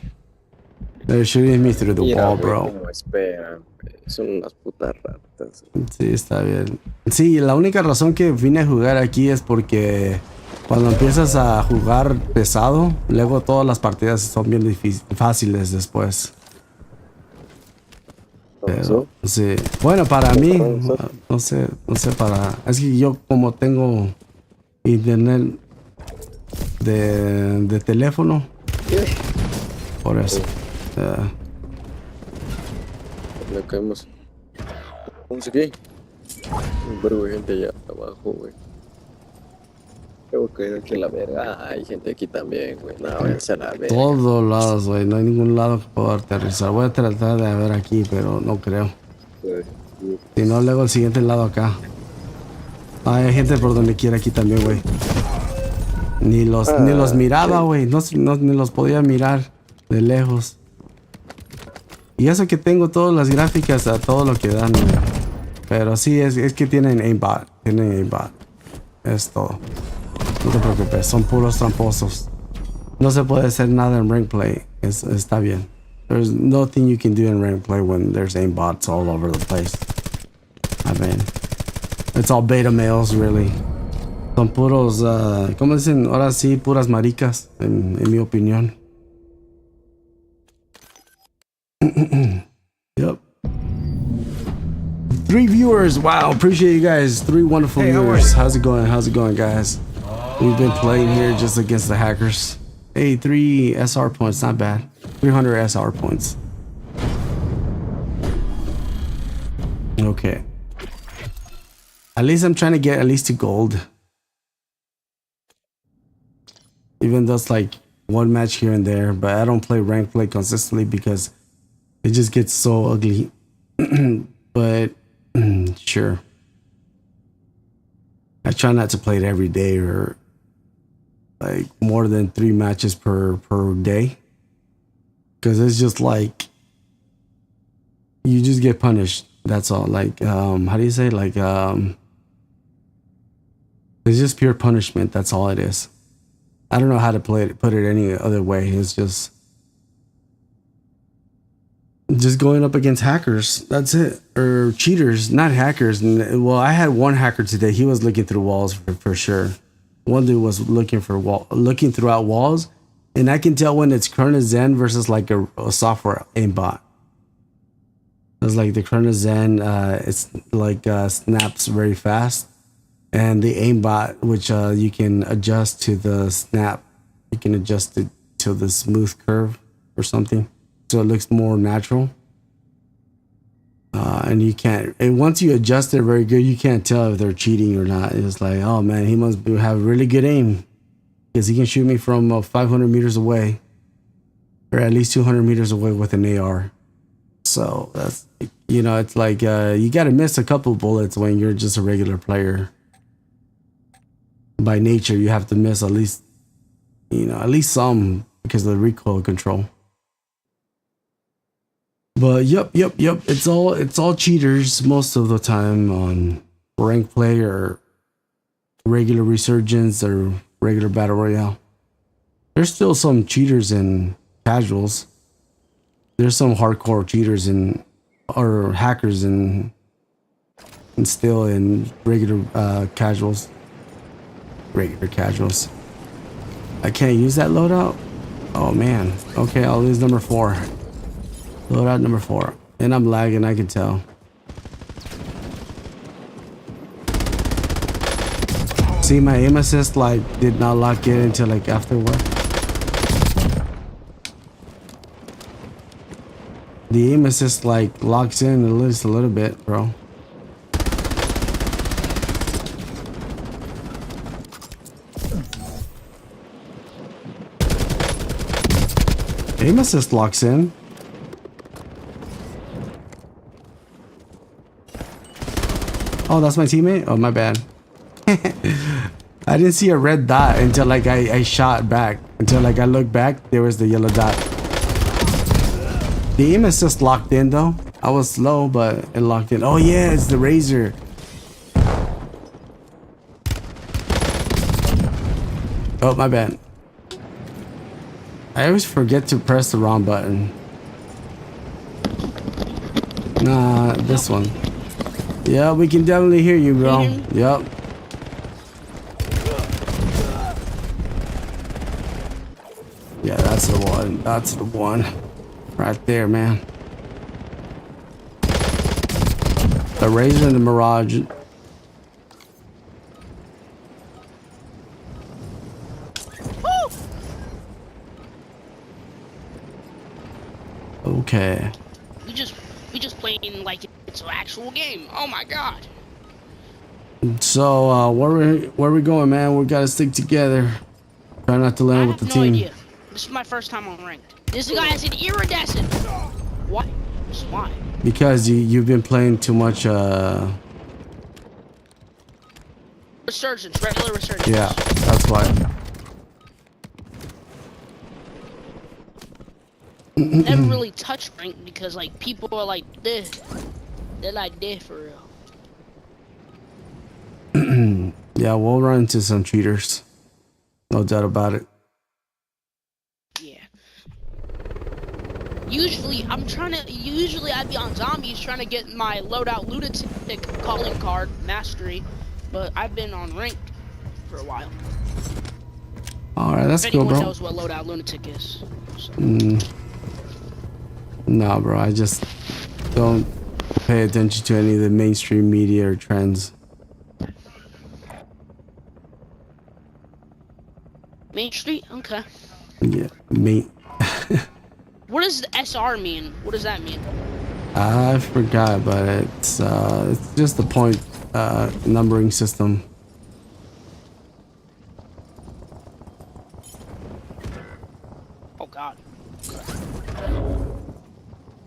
S1: They're shooting me through the
S3: mira,
S1: wall,
S3: güey,
S1: bro.
S3: cómo esperan, güey. Son unas putas ratas.
S1: Sí, está bien. Sí, la única razón que vine a jugar aquí es porque cuando empiezas a jugar pesado, luego todas las partidas son bien fáciles después. Pero, sí. Bueno, para mí, no sé para... Es que yo como tengo internet de teléfono, por eso.
S3: Le caemos. Vamos aquí. Un verbo de gente allá abajo, güey. Tengo que ir aquí a la verga. Hay gente aquí también, güey. No, váyanse a la verga.
S1: Todos lados, güey. No hay ningún lado que pueda aterrizar. Voy a tratar de ver aquí, pero no creo. Si no, luego el siguiente lado acá. Hay gente por donde quiera aquí también, güey. Ni los miraba, güey. Ni los podía mirar de lejos. Y eso que tengo todas las gráficas a todo lo que dan, güey. Pero sí, es que tienen aimbot. Es todo. No te preocupes, son puros tramposos. No se puede hacer nada en rank play. Está bien. There's nothing you can do in rank play when there's aimbots all over the place. I mean, it's all beta males, really. Son puros, ¿cómo dicen? Ahora sí, puras maricas, en mi opinión. Yep. 3 viewers. Wow, appreciate you guys. 3 wonderful viewers. How's it going? How's it going, guys? We've been playing here just against the hackers. Hey, 3 SR points, not bad. 300 SR points. Okay. At least I'm trying to get at least to gold. Even though it's like one match here and there, but I don't play rank play consistently because it just gets so ugly. But sure. I try not to play it every day or like more than 3 matches per day. Because it's just like you just get punished. That's all. Like how do you say? Like it's just pure punishment. That's all it is. I don't know how to put it any other way. It's just going up against hackers. That's it. Or cheaters, not hackers. Well, I had one hacker today. He was looking through walls for sure. One dude was looking throughout walls, and I can tell when it's Kerna Zen versus like a software aimbot. It's like the Kerna Zen, it's like snaps very fast, and the aimbot, which you can adjust to the snap, you can adjust it to the smooth curve or something, so it looks more natural. And you can't, and once you adjust it very good, you can't tell if they're cheating or not. It's like, oh man, he must have really good aim because he can shoot me from 500 meters away or at least 200 meters away with an AR. So that's, you know, it's like you got to miss a couple bullets when you're just a regular player. By nature, you have to miss at least, you know, at least some because of the recoil control. But yep. It's all cheaters most of the time on rank play or regular resurgence or regular battle royale. There's still some cheaters in casuals. There's some hardcore cheaters or hackers and still in regular casuals. Regular casuals. I can't use that loadout. Oh man. Okay, I'll use number 4. Loadout number 4. And I'm lagging, I can tell. See, my aim assist like did not lock in until like afterward. The aim assist like locks in at least a little bit, bro. Aim assist locks in. Oh, that's my teammate? Oh, my bad. I didn't see a red dot until like I shot back. Until like I looked back, there was the yellow dot. The aim assist locked in though. I was slow, but it locked in. Oh yeah, it's the Razor. Oh, my bad. I always forget to press the wrong button. Nah, this one. Yeah, we can definitely hear you, bro. Yep. Yeah, that's the one. That's the one. Right there, man. The Razor and the Mirage. Okay. We just playing like it's an actual game. Oh my god. So where we going, man? We gotta stick together. Try not to land with the team. Idea. This is my first time on ranked. This guy is an iridescent. What? Why? Because you've been playing too much
S2: Resurgence, regular resurgence.
S1: Yeah, that's why.
S2: Never really touch rank because like people are like this. They're like this for real.
S1: Yeah, we'll run into some cheaters. No doubt about it.
S2: Yeah. Usually I'd be on zombies trying to get my loadout lunatic calling card mastery, but I've been on ranked for a while.
S1: All right, that's
S2: If
S1: cool,
S2: anyone
S1: bro.
S2: knows what loadout lunatic is. So.
S1: Nah, bro. I just don't pay attention to any of the mainstream media or trends.
S2: Main Street? Okay.
S1: Yeah, me.
S2: What does the SR mean? What does that mean?
S1: I forgot, but it's just the point numbering system.
S2: Oh God.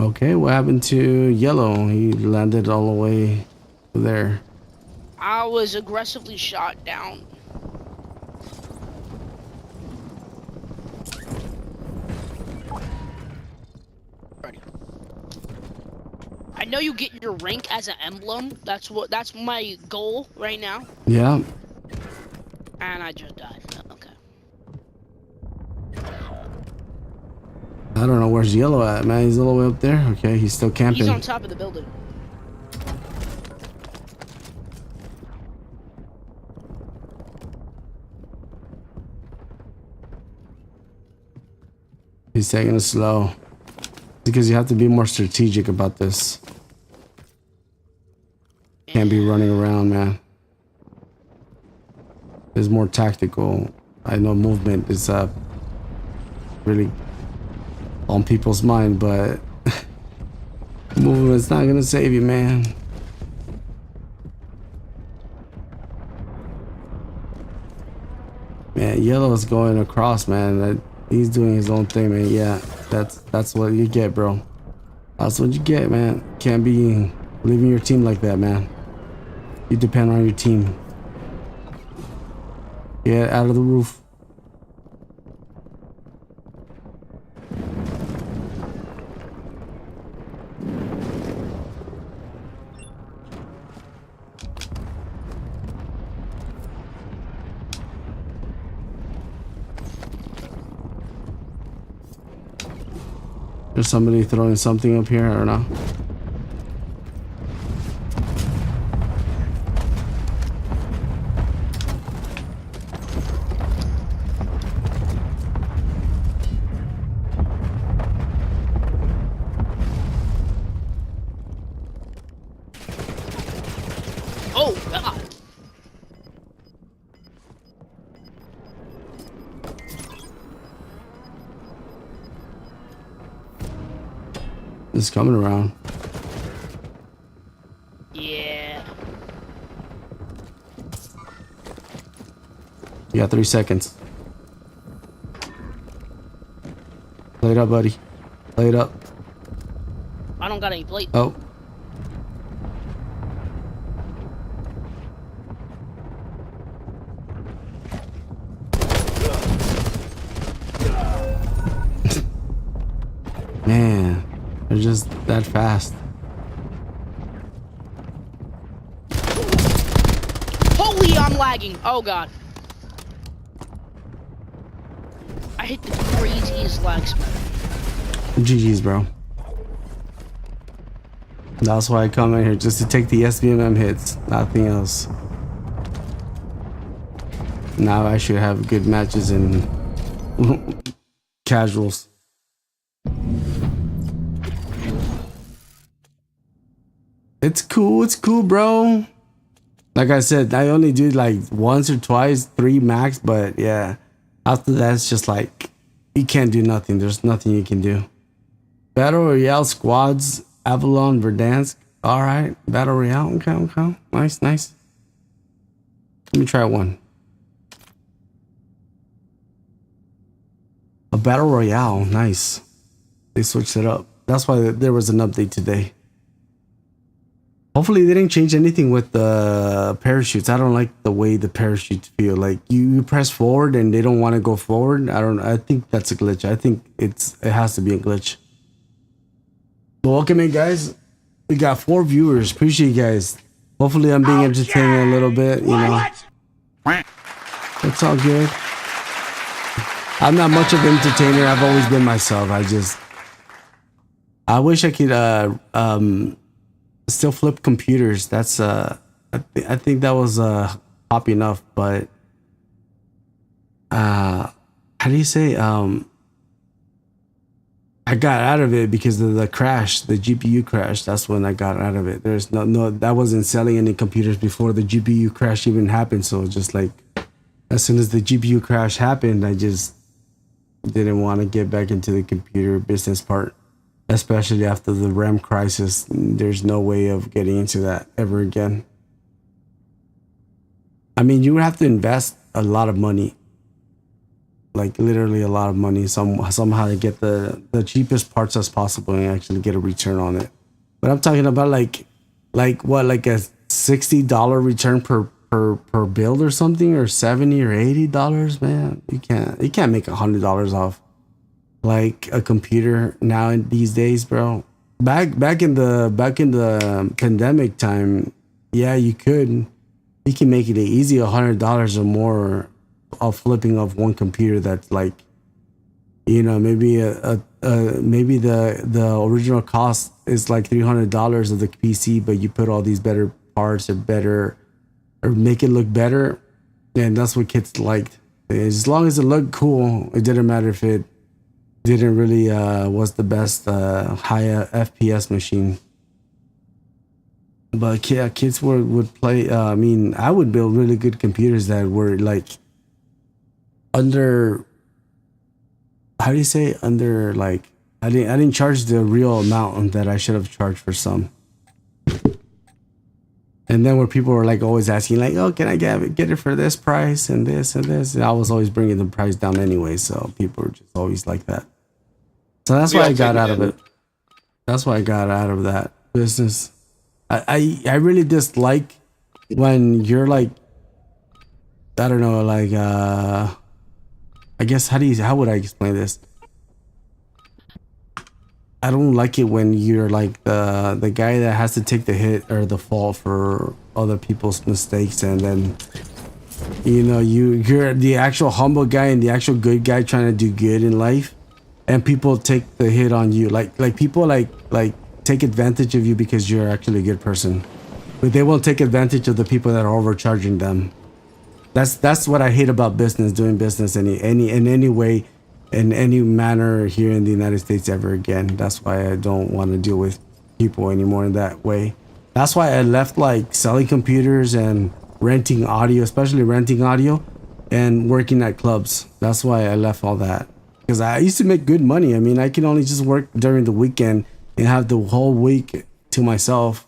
S1: Okay, what happened to Yellow? He landed all the way there.
S2: I was aggressively shot down. Ready. I know you get your rank as an emblem. That's my goal right now.
S1: Yeah.
S2: And I just died. Okay.
S1: I don't know where's Yellow at, man. He's all the way up there. Okay, he's still camping.
S2: He's on top of the building.
S1: He's taking it slow. Because you have to be more strategic about this. Can't be running around, man. It's more tactical. I know movement is really on people's mind, but movement's not gonna save you, man. Man, Yellow's going across, man. He's doing his own thing, man. Yeah, that's what you get, bro. That's what you get, man. Can't be leaving your team like that, man. You depend on your team. Get out of the roof. There's somebody throwing something up here or no?
S2: Oh God.
S1: It's coming around.
S2: Yeah.
S1: You got 3 seconds. Play it up, buddy. Play it up.
S2: I don't got any plate.
S1: Oh. Man, they're just that fast.
S2: Holy, I'm lagging. Oh God. I hit the craziest lag spot.
S1: GG's, bro. That's why I come in here, just to take the SBMM hits, nothing else. Now I should have good matches in casuals. It's cool, bro. Like I said, I only do like once or twice, 3 max, but yeah. After that, it's just like, you can't do nothing. There's nothing you can do. Battle Royale squads, Avalon, Verdansk. All right, Battle Royale. Okay. Nice. Let me try one. A Battle Royale, nice. They switched it up. That's why there was an update today. Hopefully they didn't change anything with the parachutes. I don't like the way the parachutes feel. Like you press forward and they don't want to go forward. I think that's a glitch. I think it has to be a glitch. But welcome in, guys. We got 4 viewers. Appreciate you guys. Hopefully I'm being entertaining a little bit, you know. It's all good. I'm not much of an entertainer. I've always been myself. I wish I could still flip computers. That's I think that was poppy enough, but how do you say I got out of it because of the crash, the GPU crash. That's when I got out of it. There's no that wasn't selling any computers before the GPU crash even happened. So just like as soon as the GPU crash happened, I just didn't want to get back into the computer business part, especially after the RAM crisis. There's no way of getting into that ever again. I mean, you would have to invest a lot of money, like literally a lot of money, somehow to get the cheapest parts as possible and actually get a return on it. But I'm talking about like what, like a $60 return per build or something, or $70 or $80, man. You can't make $100 off like a computer now in these days, bro. Back in the pandemic time, yeah, you can make it easy $100 or more of flipping of one computer. That's like, you know, maybe maybe the original cost is like $300 of the PC, but you put all these better parts or make it look better, and that's what kids liked. As long as it looked cool, it didn't matter if it didn't really was the best high FPS machine. But yeah, kids would play. I mean, I would build really good computers that were like under. How do you say under? Like I didn't charge the real amount that I should have charged for some. And then where people were like always asking, like, "Oh, can I get it for this price and this and this?" And I was always bringing the price down anyway, so people were just always like that. So that's why I got out of it. That's why I got out of that business. I really dislike when you're like, I don't know, like I guess how would I explain this? I don't like it when you're like the guy that has to take the hit or the fall for other people's mistakes, and then you know you're the actual humble guy and the actual good guy trying to do good in life, and people take the hit on you. Like people like take advantage of you because you're actually a good person, but they won't take advantage of the people that are overcharging them. That's what I hate about business, doing business in any way, in any manner here in the United States ever again. That's why I don't want to deal with people anymore in that way. That's why I left like selling computers and renting audio, especially renting audio, and working at clubs. That's why I left all that, because I used to make good money. I mean, I can only just work during the weekend and have the whole week to myself,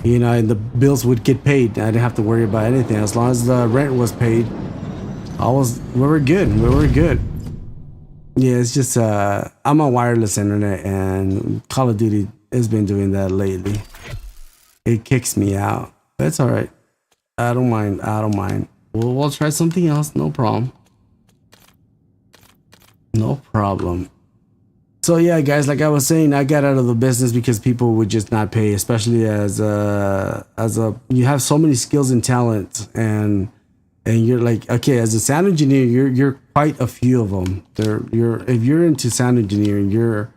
S1: you know, and the bills would get paid. I didn't have to worry about anything. As long as the rent was paid, we were good. Yeah, it's just I'm on wireless internet, and Call of Duty has been doing that lately. It kicks me out. That's all right. I don't mind. We'll try something else. No problem. So yeah, guys, like I was saying, I got out of the business because people would just not pay, especially as you have so many skills and talent, and you're like, okay, as a sound engineer, you're quite a few of them. If you're into sound engineering, you're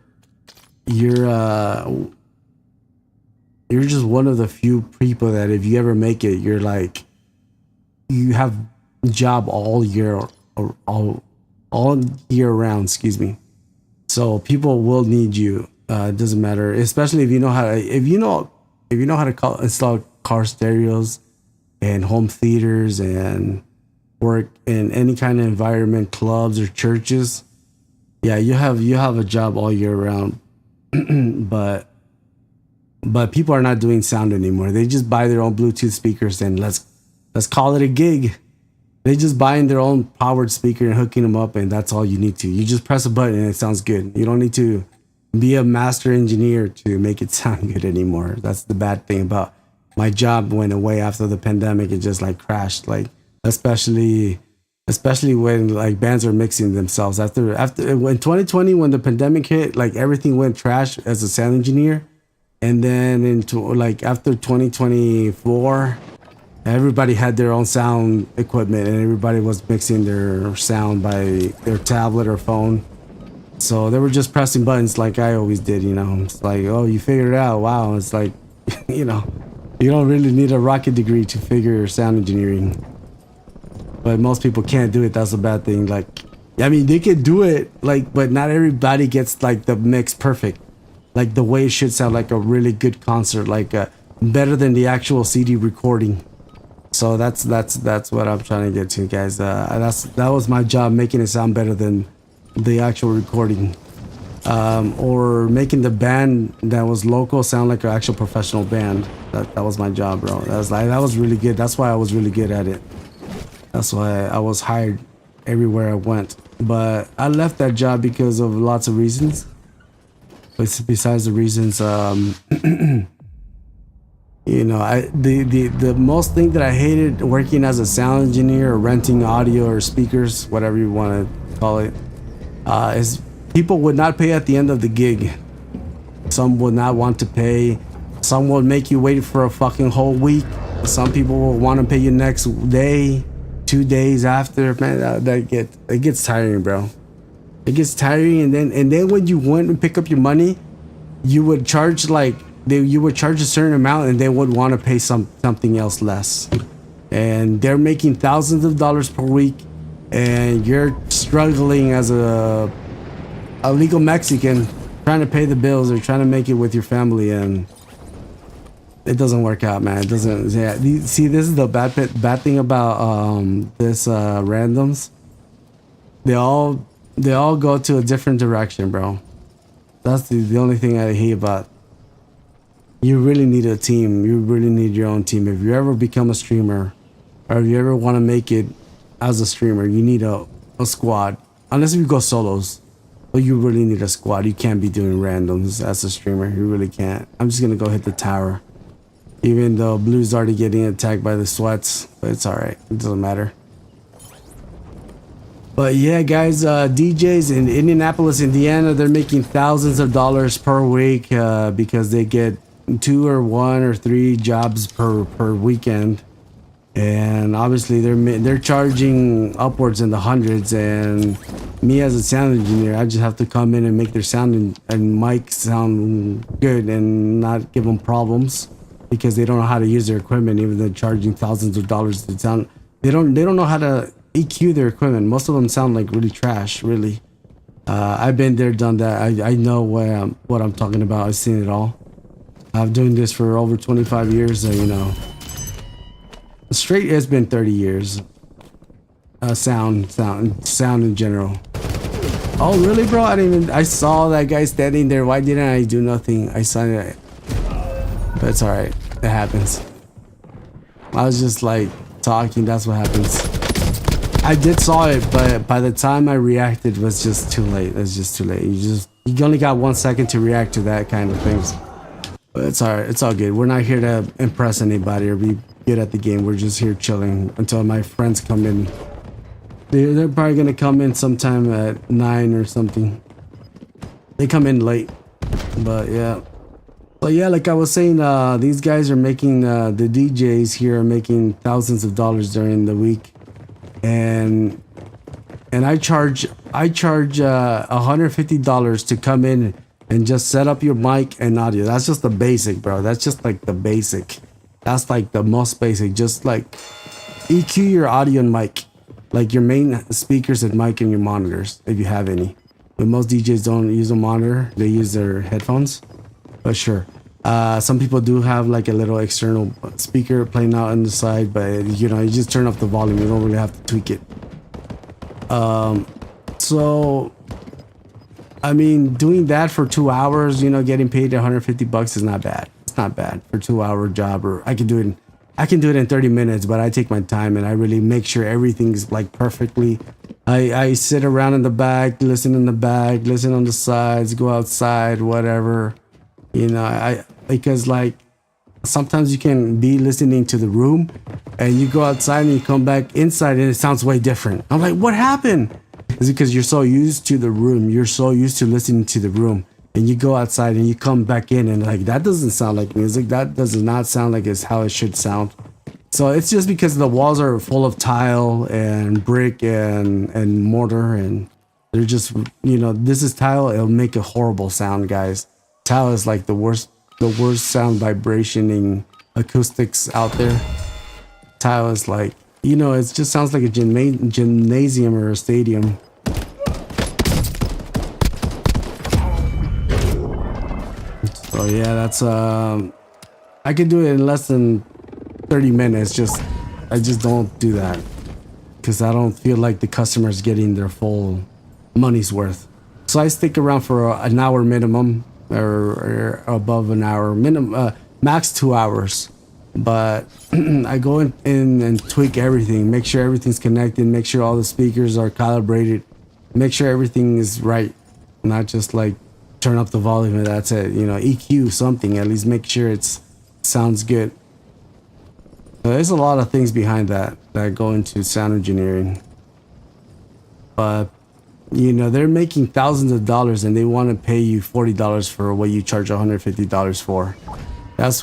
S1: just one of the few people that if you ever make it, you're like, you have a job all year round. Excuse me. So people will need you. It doesn't matter, especially if you know how to install car stereos and home theaters and work in any kind of environment, clubs or churches. Yeah, you have a job all year round. but people are not doing sound anymore. They just buy their own Bluetooth speakers and let's call it a gig. They just buying their own powered speaker and hooking them up, and that's all you need to. You just press a button and it sounds good. You don't need to be a master engineer to make it sound good anymore. That's the bad thing about my job. Went away after the pandemic. It just like crashed, like especially when like bands are mixing themselves after when 2020, when the pandemic hit, like everything went trash as a sound engineer. And then into like after 2024 Everybody had their own sound equipment, and everybody was mixing their sound by their tablet or phone. So they were just pressing buttons like I always did, you know. It's like, oh, you figured it out. Wow. It's like, you know, you don't really need a rocket degree to figure sound engineering. But most people can't do it. That's a bad thing. Like, I mean, they can do it, like, but not everybody gets like the mix perfect. Like the way it should sound, like a really good concert, like better than the actual CD recording. So that's what I'm trying to get to, guys. That was my job, making it sound better than the actual recording, or making the band that was local sound like an actual professional band. That was my job, bro. That was really good. That's why I was really good at it. That's why I was hired everywhere I went. But I left that job because of lots of reasons. But besides the reasons, you know, the most thing that I hated working as a sound engineer or renting audio or speakers, whatever you want to call it, is people would not pay at the end of the gig. Some would not want to pay. Some would make you wait for a fucking whole week. Some people will want to pay you next day, 2 days after. Man, it gets tiring, bro. It gets tiring, and then when you went and pick up your money, you would charge like you would charge a certain amount, and they would want to pay something else less. And they're making thousands of dollars per week, and you're struggling as a legal Mexican trying to pay the bills or trying to make it with your family, and it doesn't work out, man. It doesn't. Yeah, see, this is the bad thing about this randoms. They all go to a different direction, bro. That's the only thing I hate about. You really need a team. You really need your own team. If you ever become a streamer, or if you ever want to make it as a streamer, you need a squad. Unless you go solos, but you really need a squad. You can't be doing randoms as a streamer. You really can't. I'm just gonna go hit the tower, even though Blue's already getting attacked by the sweats, but it's all right. It doesn't matter. But yeah, guys, DJs in Indianapolis, Indiana, they're making thousands of dollars per week because they get 2 or 1 or 3 jobs per weekend, and obviously they're charging upwards in the hundreds. And me as a sound engineer, I just have to come in and make their sound and mic sound good and not give them problems because they don't know how to use their equipment. Even though they're charging thousands of dollars to sound, they don't know how to EQ their equipment. Most of them sound like really trash, really. I've been there, done that. I know what I'm talking about. I've seen it all. I've doing this for over 25 years, you know. Straight, it's been 30 years. Sound in general. Oh, really, bro? I saw that guy standing there. Why didn't I do nothing? I saw it. But it's alright. It happens. I was just like talking. That's what happens. I did saw it, but by the time I reacted, it was just too late. It's just too late. You only got 1 second to react to that kind of things. But it's alright. It's all good. We're not here to impress anybody or be good at the game. We're just here chilling until my friends come in. They're probably gonna come in sometime at 9 or something. They come in late, but yeah. But yeah, like I was saying, these guys are making the DJs here are making thousands of dollars during the week. And I charge $150 to come in and just set up your mic and audio. That's just the basic, bro. That's just like the basic. That's like the most basic. Just like EQ your audio and mic, like your main speakers and mic and your monitors, if you have any. But most DJs don't use a monitor; they use their headphones. But sure, some people do have like a little external speaker playing out on the side, but you know, you just turn up the volume. You don't really have to tweak it. So I mean, doing that for 2 hours, you know, getting paid $150 is not bad. It's not bad for a 2-hour job. Or I can do it in 30 minutes, but I take my time and I really make sure everything's like perfectly. I sit around in the back, listen on the sides, go outside, whatever. You know, because like sometimes you can be listening to the room and you go outside and you come back inside and it sounds way different. I'm like, what happened? It's because you're so used to the room. You're so used to listening to the room. And you go outside and you come back in and like, that doesn't sound like music. That does not sound like it's how it should sound. So it's just because the walls are full of tile and brick and mortar, and they're just, you know, this is tile. It'll make a horrible sound, guys. Tile is like the worst sound vibrationing acoustics out there. Tile is like, you know, it just sounds like a gymnasium or a stadium. So yeah, that's I can do it in less than 30 minutes. I just don't do that because I don't feel like the customer's getting their full money's worth. So I stick around for an hour minimum, or above an hour minimum, max 2 hours. But I go in and tweak everything, make sure everything's connected, make sure all the speakers are calibrated, make sure everything is right, not just like turn up the volume and that's it. You know, EQ something, at least make sure it sounds good. So there's a lot of things behind that go into sound engineering. But you know, they're making thousands of dollars and they want to pay you $40 for what you charge $150 for. That's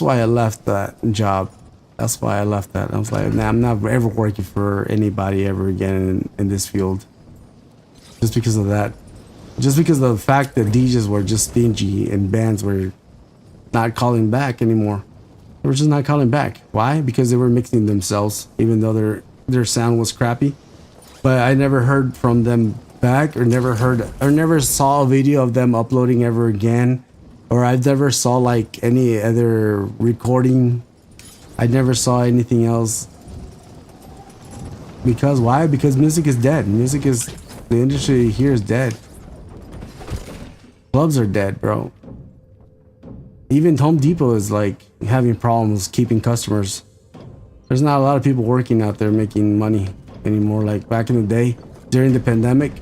S1: why I left that job. That's why I left that. I was like, nah, I'm not ever working for anybody ever again in this field. Just because of that. Just because of the fact that DJs were just stingy and bands were not calling back anymore. They were just not calling back. Why? Because they were mixing themselves, even though their sound was crappy. But I never heard from them back, or never saw a video of them uploading ever again. Or I never saw like any other recording. I never saw anything else. Because why? Because music is dead. The industry here is dead. Clubs are dead, bro. Even Home Depot is like having problems keeping customers. There's not a lot of people working out there making money anymore. Like back in the day, during the pandemic,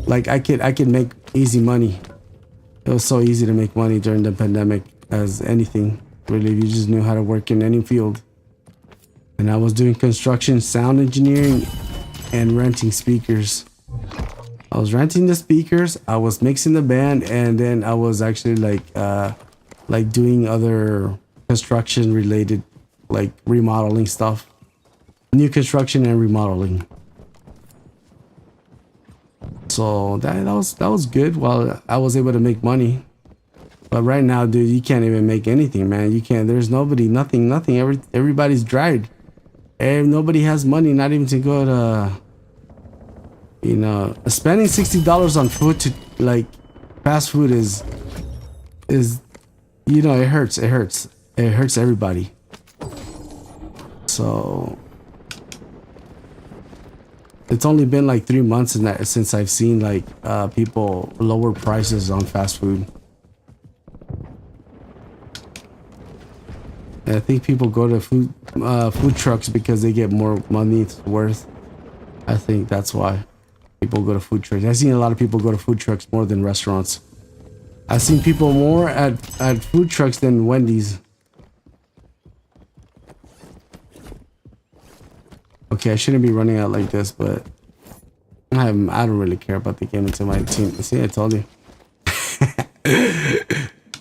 S1: like I could make easy money. It was so easy to make money during the pandemic as anything, really, if you just knew how to work in any field. And I was doing construction, sound engineering, and renting speakers. I was renting the speakers, I was mixing the band, and then I was actually like doing other construction related, like remodeling stuff. New construction and remodeling. So that was good while I was able to make money. But right now, dude, you can't even make anything, man. You can't. There's nothing. Everybody's dried. And nobody has money, not even to go to, you know, spending $60 on food to like fast food is, you know, it hurts everybody. So it's only been like 3 months since I've seen like people lower prices on fast food. And I think people go to food trucks because they get more money worth. I think that's why people go to food trucks. I've seen a lot of people go to food trucks more than restaurants. I've seen people more at food trucks than Wendy's. Okay, I shouldn't be running out like this, but I don't really care about the game until my team. See, I told you.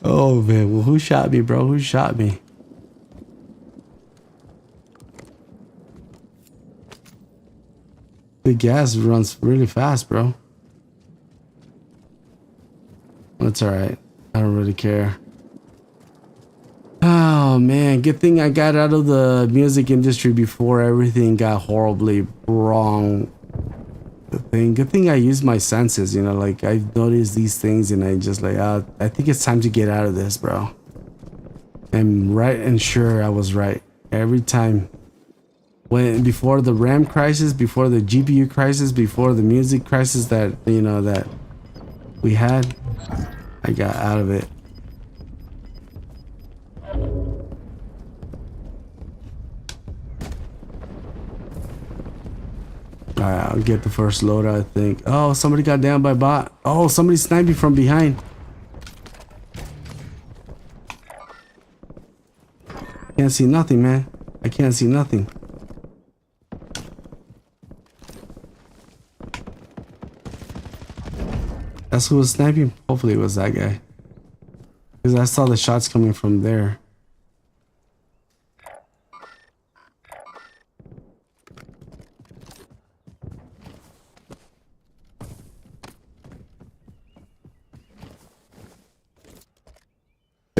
S1: Oh man, well, who shot me, bro? Who shot me? The gas runs really fast, bro. That's alright. I don't really care. Oh man, good thing I got out of the music industry before everything got horribly wrong. Good thing I used my senses, you know, like I've noticed these things and I just like, I think it's time to get out of this, bro. I'm right and sure I was right every time. Before the RAM crisis, before the GPU crisis, before the music crisis that, you know, that we had, I got out of it. Alright, I'll get the first loader, I think. Oh, somebody got down by bot. Oh, somebody sniped me from behind. Can't see nothing, man. I can't see nothing. That's who was sniping. Hopefully it was that guy. Because I saw the shots coming from there.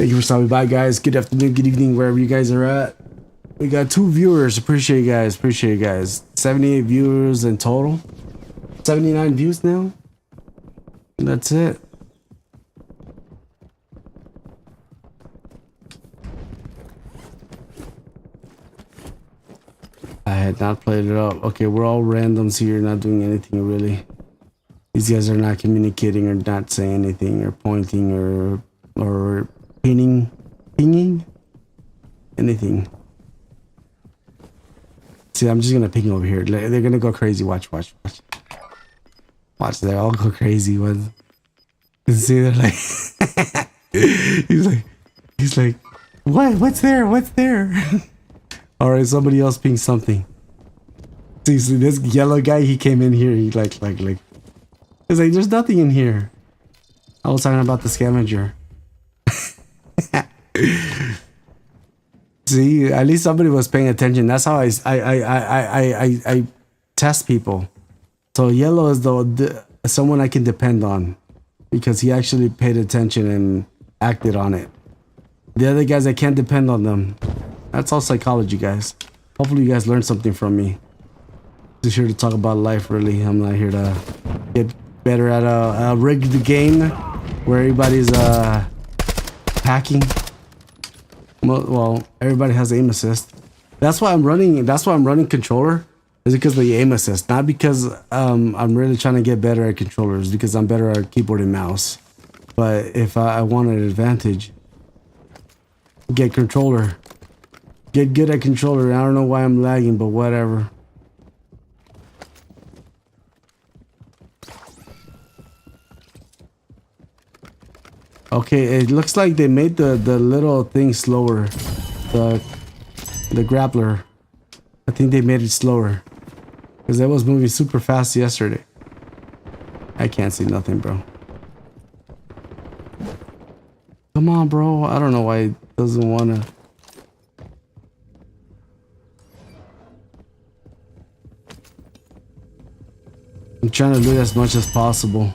S1: Thank you for stopping by, guys. Good afternoon, good evening, wherever you guys are at. We got 2 viewers. Appreciate you guys. Appreciate you guys. 78 viewers in total. 79 views now. That's it. I had not played it up. Okay, we're all randoms here, not doing anything really. These guys are not communicating or not saying anything or pointing or pinging anything. See, I'm just gonna ping over here. They're gonna go crazy. Watch. They all go crazy. See, they're like, he's like, what? What's there? All right, somebody else ping something. See, this yellow guy, he came in here. He like, he's like, there's nothing in here. I was talking about the scavenger. See, at least somebody was paying attention. That's how I test people. So yellow is the someone I can depend on because he actually paid attention and acted on it. The other guys, I can't depend on them. That's all psychology, guys. Hopefully you guys learned something from me. Just here to talk about life, really. I'm not here to get better at a rigged game where everybody's hacking. Well, everybody has aim assist. That's why I'm running controller. Is because of the aim assist, not because I'm really trying to get better at controllers, because I'm better at keyboard and mouse. But if I want an advantage, get controller. Get good at controller. I don't know why I'm lagging, but whatever. Okay, it looks like they made the little thing slower. The grappler. I think they made it slower. Because that was moving super fast yesterday. I can't see nothing, bro. Come on, bro. I don't know why it doesn't want to. I'm trying to loot as much as possible.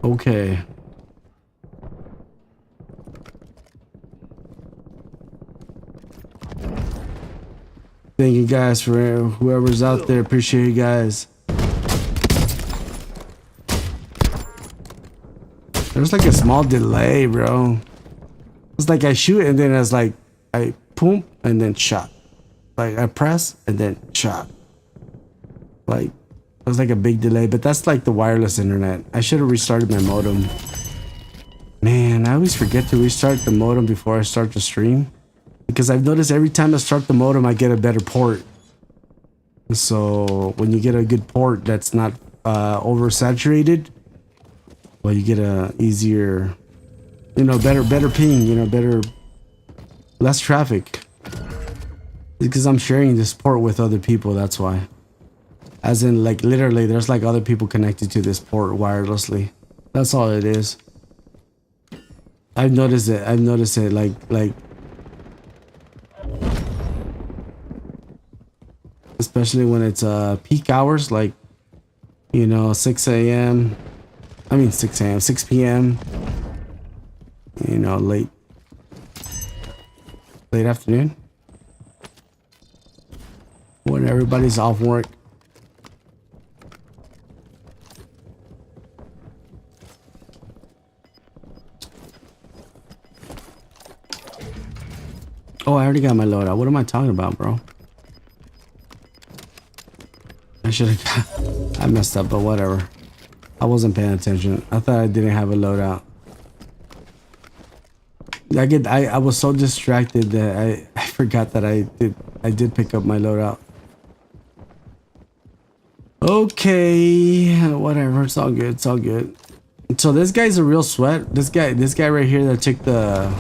S1: Okay. Thank you guys for whoever's out there. Appreciate you guys. There's like a small delay, bro. It's like I shoot and then it's like I boom and then shot. Like I press and then shot. Like there's like a big delay, but that's like the wireless internet. I should have restarted my modem. Man, I always forget to restart the modem before I start the stream. Because I've noticed every time I start the modem, I get a better port. So when you get a good port that's not oversaturated, well, you get a easier, you know, better ping, you know, less traffic. Because I'm sharing this port with other people, that's why. As in, like, literally, there's like other people connected to this port wirelessly. That's all it is. I've noticed it, like. Especially when it's peak hours, like, you know, 6 a.m. I mean 6 a.m., 6 p.m. You know, late afternoon. When everybody's off work. Oh, I already got my loadout. What am I talking about, bro? I should have. I messed up, but whatever. I wasn't paying attention. I thought I didn't have a loadout. I was so distracted that I forgot that I did pick up my loadout. Okay, whatever. It's all good. It's all good. So this guy's a real sweat. This guy right here that took the.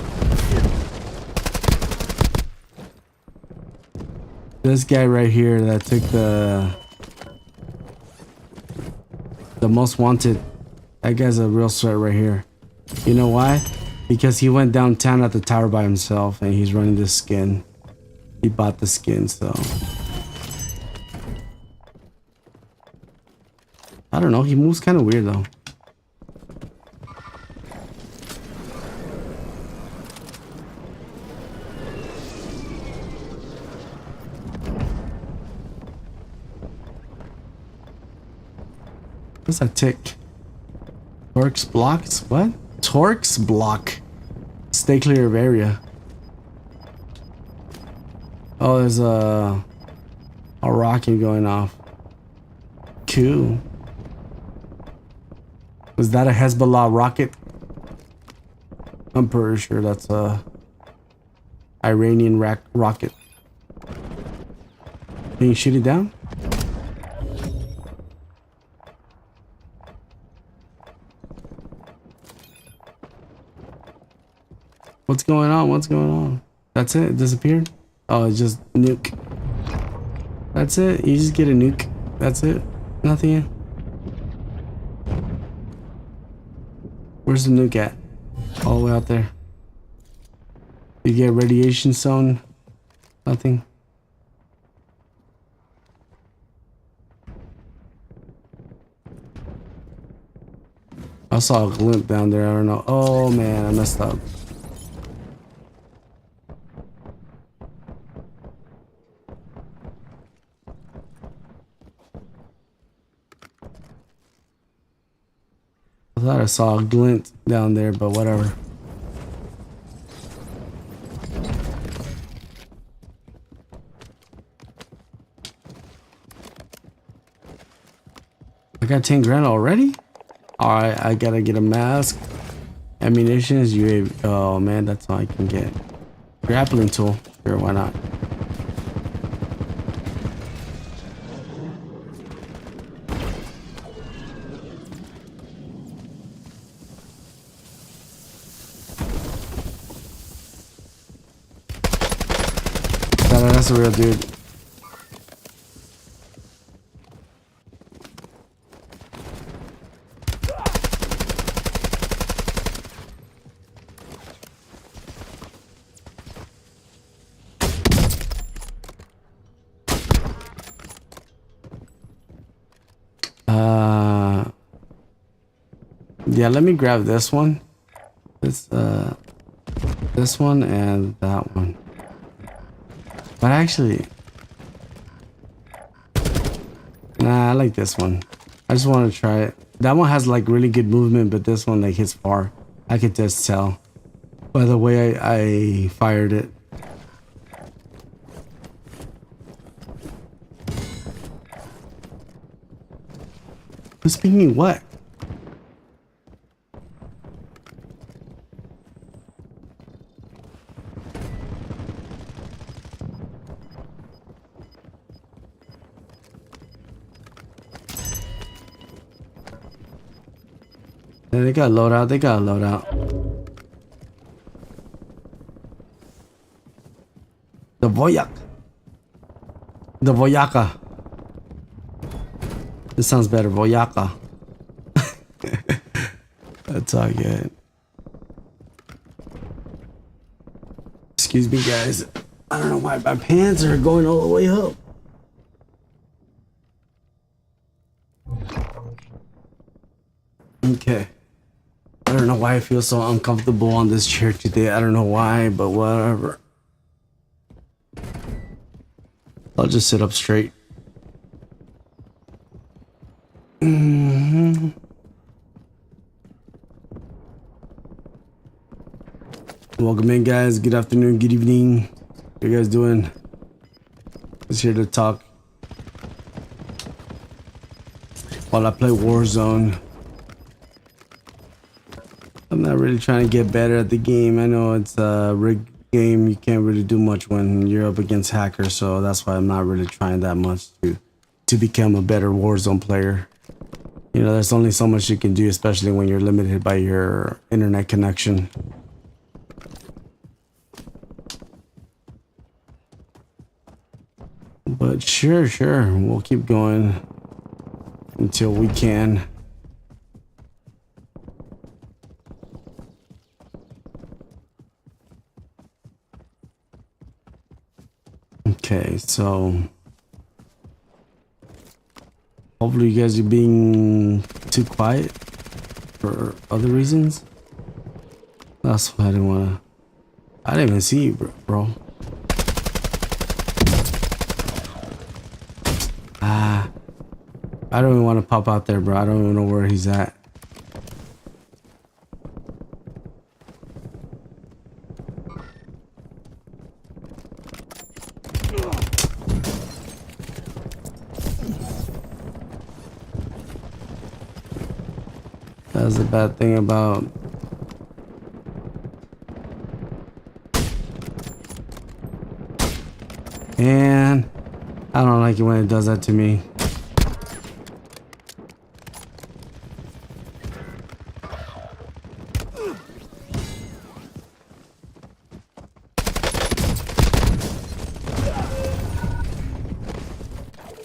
S1: This guy right here that took the most wanted. That guy's a real sweat right here. You know why? Because he went downtown at the tower by himself and he's running this skin. He bought the skin, so. I don't know. He moves kind of weird though. What's that tick? Torx blocks? What? Torx block. Stay clear of area. Oh, there's a rocket going off. Cool. Was that a Hezbollah rocket? I'm pretty sure that's a Iranian rocket. Can you shoot it down? What's going on? What's going on? That's it? It disappeared? Oh, it's just nuke. That's it? You just get a nuke. That's it? Nothing? Where's the nuke at? All the way out there. You get radiation zone? Nothing? I saw a glint down there. I don't know. Oh man, I messed up. I thought I saw a glint down there, but whatever. I got 10 grand already? Alright, I gotta get a mask. Ammunitions, UAV. Oh man, that's all I can get. Grappling tool. Sure, why not? That's a real dude. Yeah, let me grab this one. This one and that one. But actually, nah, I like this one. I just want to try it. That one has like really good movement, but this one like hits far. I could just tell by the way I fired it. Who's speaking what? Yeah, they got loadout. They got a loadout. The Voyak. The Voyaka. This sounds better. Voyaka. That's all good. Excuse me, guys. I don't know why my pants are going all the way up. Okay. I don't know why I feel so uncomfortable on this chair today. I don't know why, but whatever. I'll just sit up straight. Welcome in, guys. Good afternoon, good evening. How you guys doing? Just here to talk while I play Warzone. I'm not really trying to get better at the game. I know it's a rigged game. You can't really do much when you're up against hackers, so that's why I'm not really trying that much to become a better Warzone player. You know, there's only so much you can do, especially when you're limited by your internet connection. But sure, we'll keep going until we can. Okay, so Hopefully you guys are being too quiet for other reasons. That's why I didn't want to. I didn't even see you, bro. Ah, I don't even want to pop out there, bro. I don't even know where he's at. That's the bad thing about and I don't like it when it does that to me.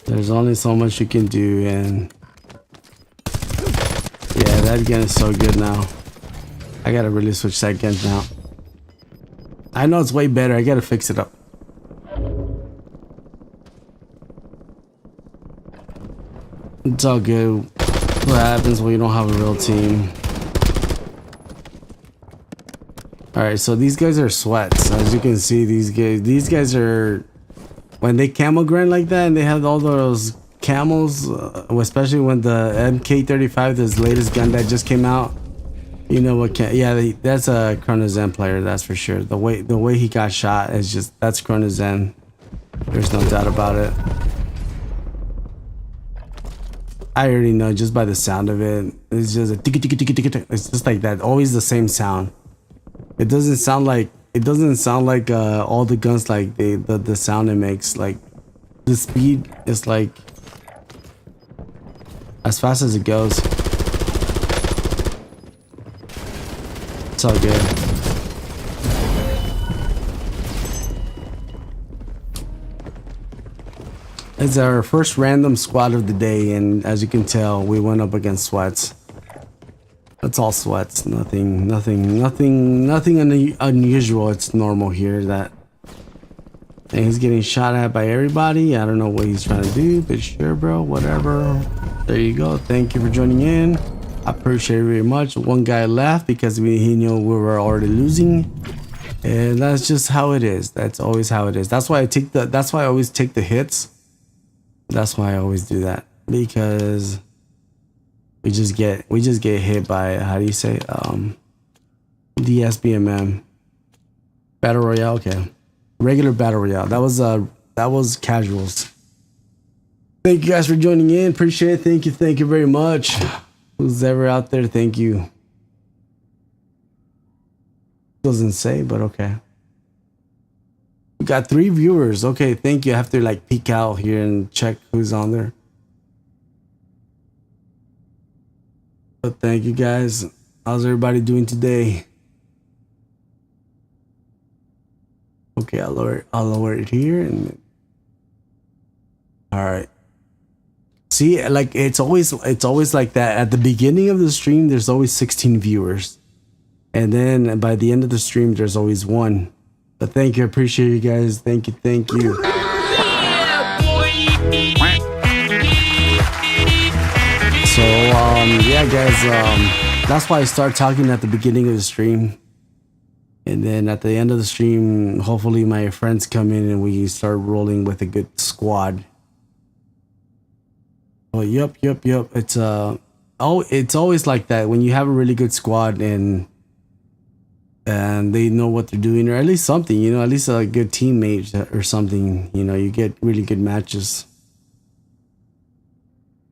S1: There's only so much you can do, and yeah, that gun is so good now. I gotta really switch that gun now. I know it's way better. I gotta fix it up. It's all good. What happens when you don't have a real team? Alright, so these guys are sweats. As you can see, these guys are, when they camo grind like that and they have all those camels, especially when the MK35, this latest gun that just came out, you know what? That's a Chronozen player, that's for sure. The way he got shot is just, that's Chronozen. There's no doubt about it. I already know just by the sound of it. It's just a tick tick tick tick tick. It's just like that. Always the same sound. It doesn't sound like all the guns like the sound it makes. Like the speed is like as fast as it goes. It's all good. It's our first random squad of the day, and as you can tell, we went up against sweats. That's all sweats. Nothing unusual. It's normal here. That and he's getting shot at by everybody. I don't know what he's trying to do, but sure, bro. Whatever. There you go. Thank you for joining in. I appreciate it very much. One guy left because he knew we were already losing, and that's just how it is. That's always how it is. That's why I always take the hits. That's why I always do that, because we just get hit by, how do you say, the SBMM battle royale. Okay, regular battle royale. That was casuals. Thank you guys for joining in. Appreciate it. Thank you very much. Who's ever out there, thank you. Doesn't say, but okay. We got 3 viewers. Okay, thank you. I have to like peek out here and check who's on there. But thank you guys. How's everybody doing today? Okay, I'll lower it here and all right. See, like it's always like that. At the beginning of the stream, there's always 16 viewers. And then by the end of the stream, there's always 1. But thank you, I appreciate you guys. Thank you. So yeah guys, that's why I start talking at the beginning of the stream. And then at the end of the stream, hopefully my friends come in and we start rolling with a good squad. Oh, yep. It's it's always like that when you have a really good squad and they know what they're doing, or at least something, you know, at least a good teammate or something, you know, you get really good matches.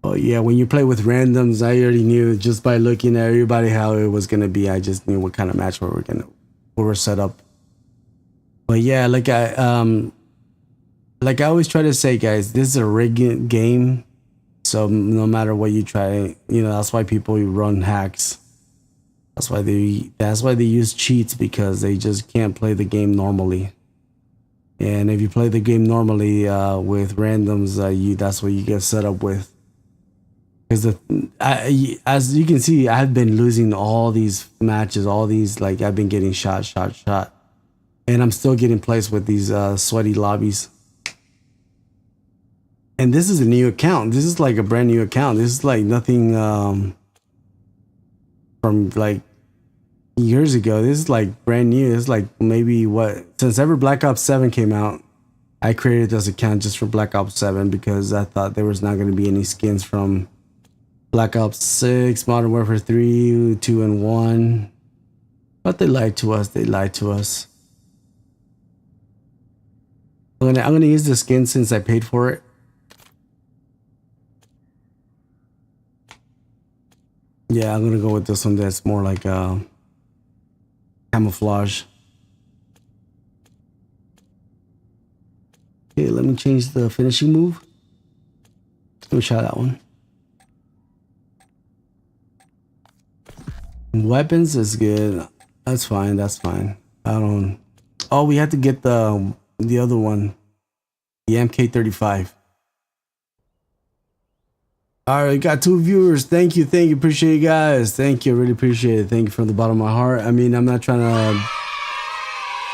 S1: Oh yeah, when you play with randoms, I already knew just by looking at everybody how it was gonna be. I just knew what kind of match we were set up. But yeah, like I always try to say, guys, this is a rigged game. So no matter what you try, you know, that's why people run hacks. That's why they use cheats, because they just can't play the game normally. And if you play the game normally with randoms, that's what you get set up with. Because as you can see, I've been losing all these matches, like I've been getting shot, and I'm still getting placed with these sweaty lobbies. And this is a new account. This is like a brand new account. This is like nothing from like years ago. This is like brand new. It's like maybe what, since ever Black Ops 7 came out, I created this account just for Black Ops 7 because I thought there was not going to be any skins from Black Ops 6, Modern Warfare 3, 2, and 1. But they lied to us. They lied to us. I'm gonna use the skin since I paid for it. Yeah, I'm gonna go with this one that's more like camouflage. Okay, let me change the finishing move. Let me try that one. Weapons is good. That's fine. That's fine. I don't. Oh, we had to get the other one, the MK35. All right, got 2 viewers. Thank you, appreciate you guys. Thank you, really appreciate it. Thank you from the bottom of my heart. I mean, I'm not trying to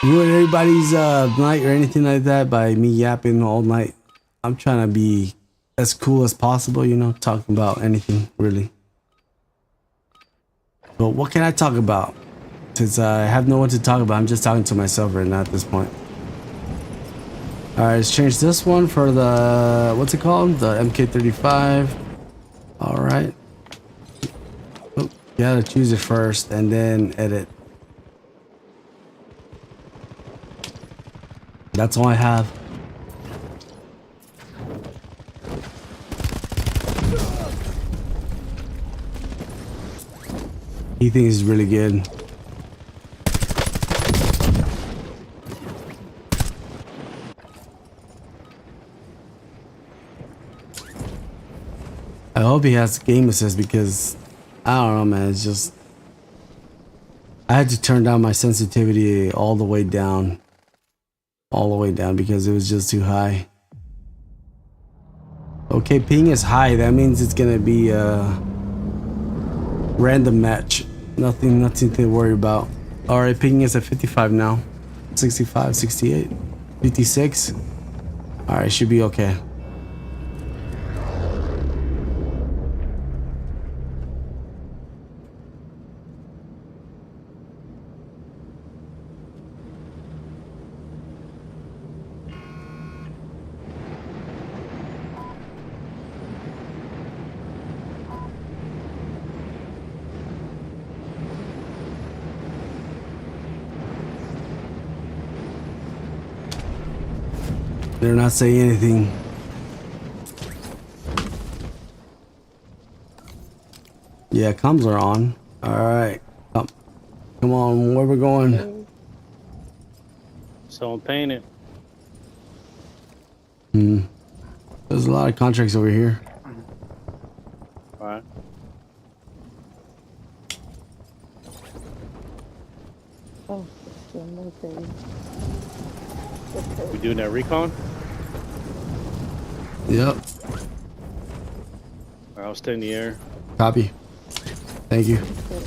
S1: ruin everybody's night or anything like that by me yapping all night. I'm trying to be as cool as possible, you know, talking about anything really. But what can I talk about? Since I have no one to talk about, I'm just talking to myself right now at this point. All right, let's change this one for the, what's it called? The MK35. All right. Oh, you gotta choose it first and then edit. That's all I have. He thinks he's really good. I hope he has game assist because I don't know, man. It's just I had to turn down my sensitivity all the way down because it was just too high. Okay, ping is high. That means it's gonna be a random match. Nothing to worry about. All right, ping is at 55 now. 65, 68, 56. All right, should be okay. They're not saying anything. Yeah, comms are on. All right, come on, where we're going?
S4: So I'm painting.
S1: There's a lot of contracts over here.
S4: All right.
S5: Oh, it's the military.
S4: We doing that recon?
S1: Yep.
S4: All right, I'll stay in the air.
S1: Copy. Thank you.
S5: Okay.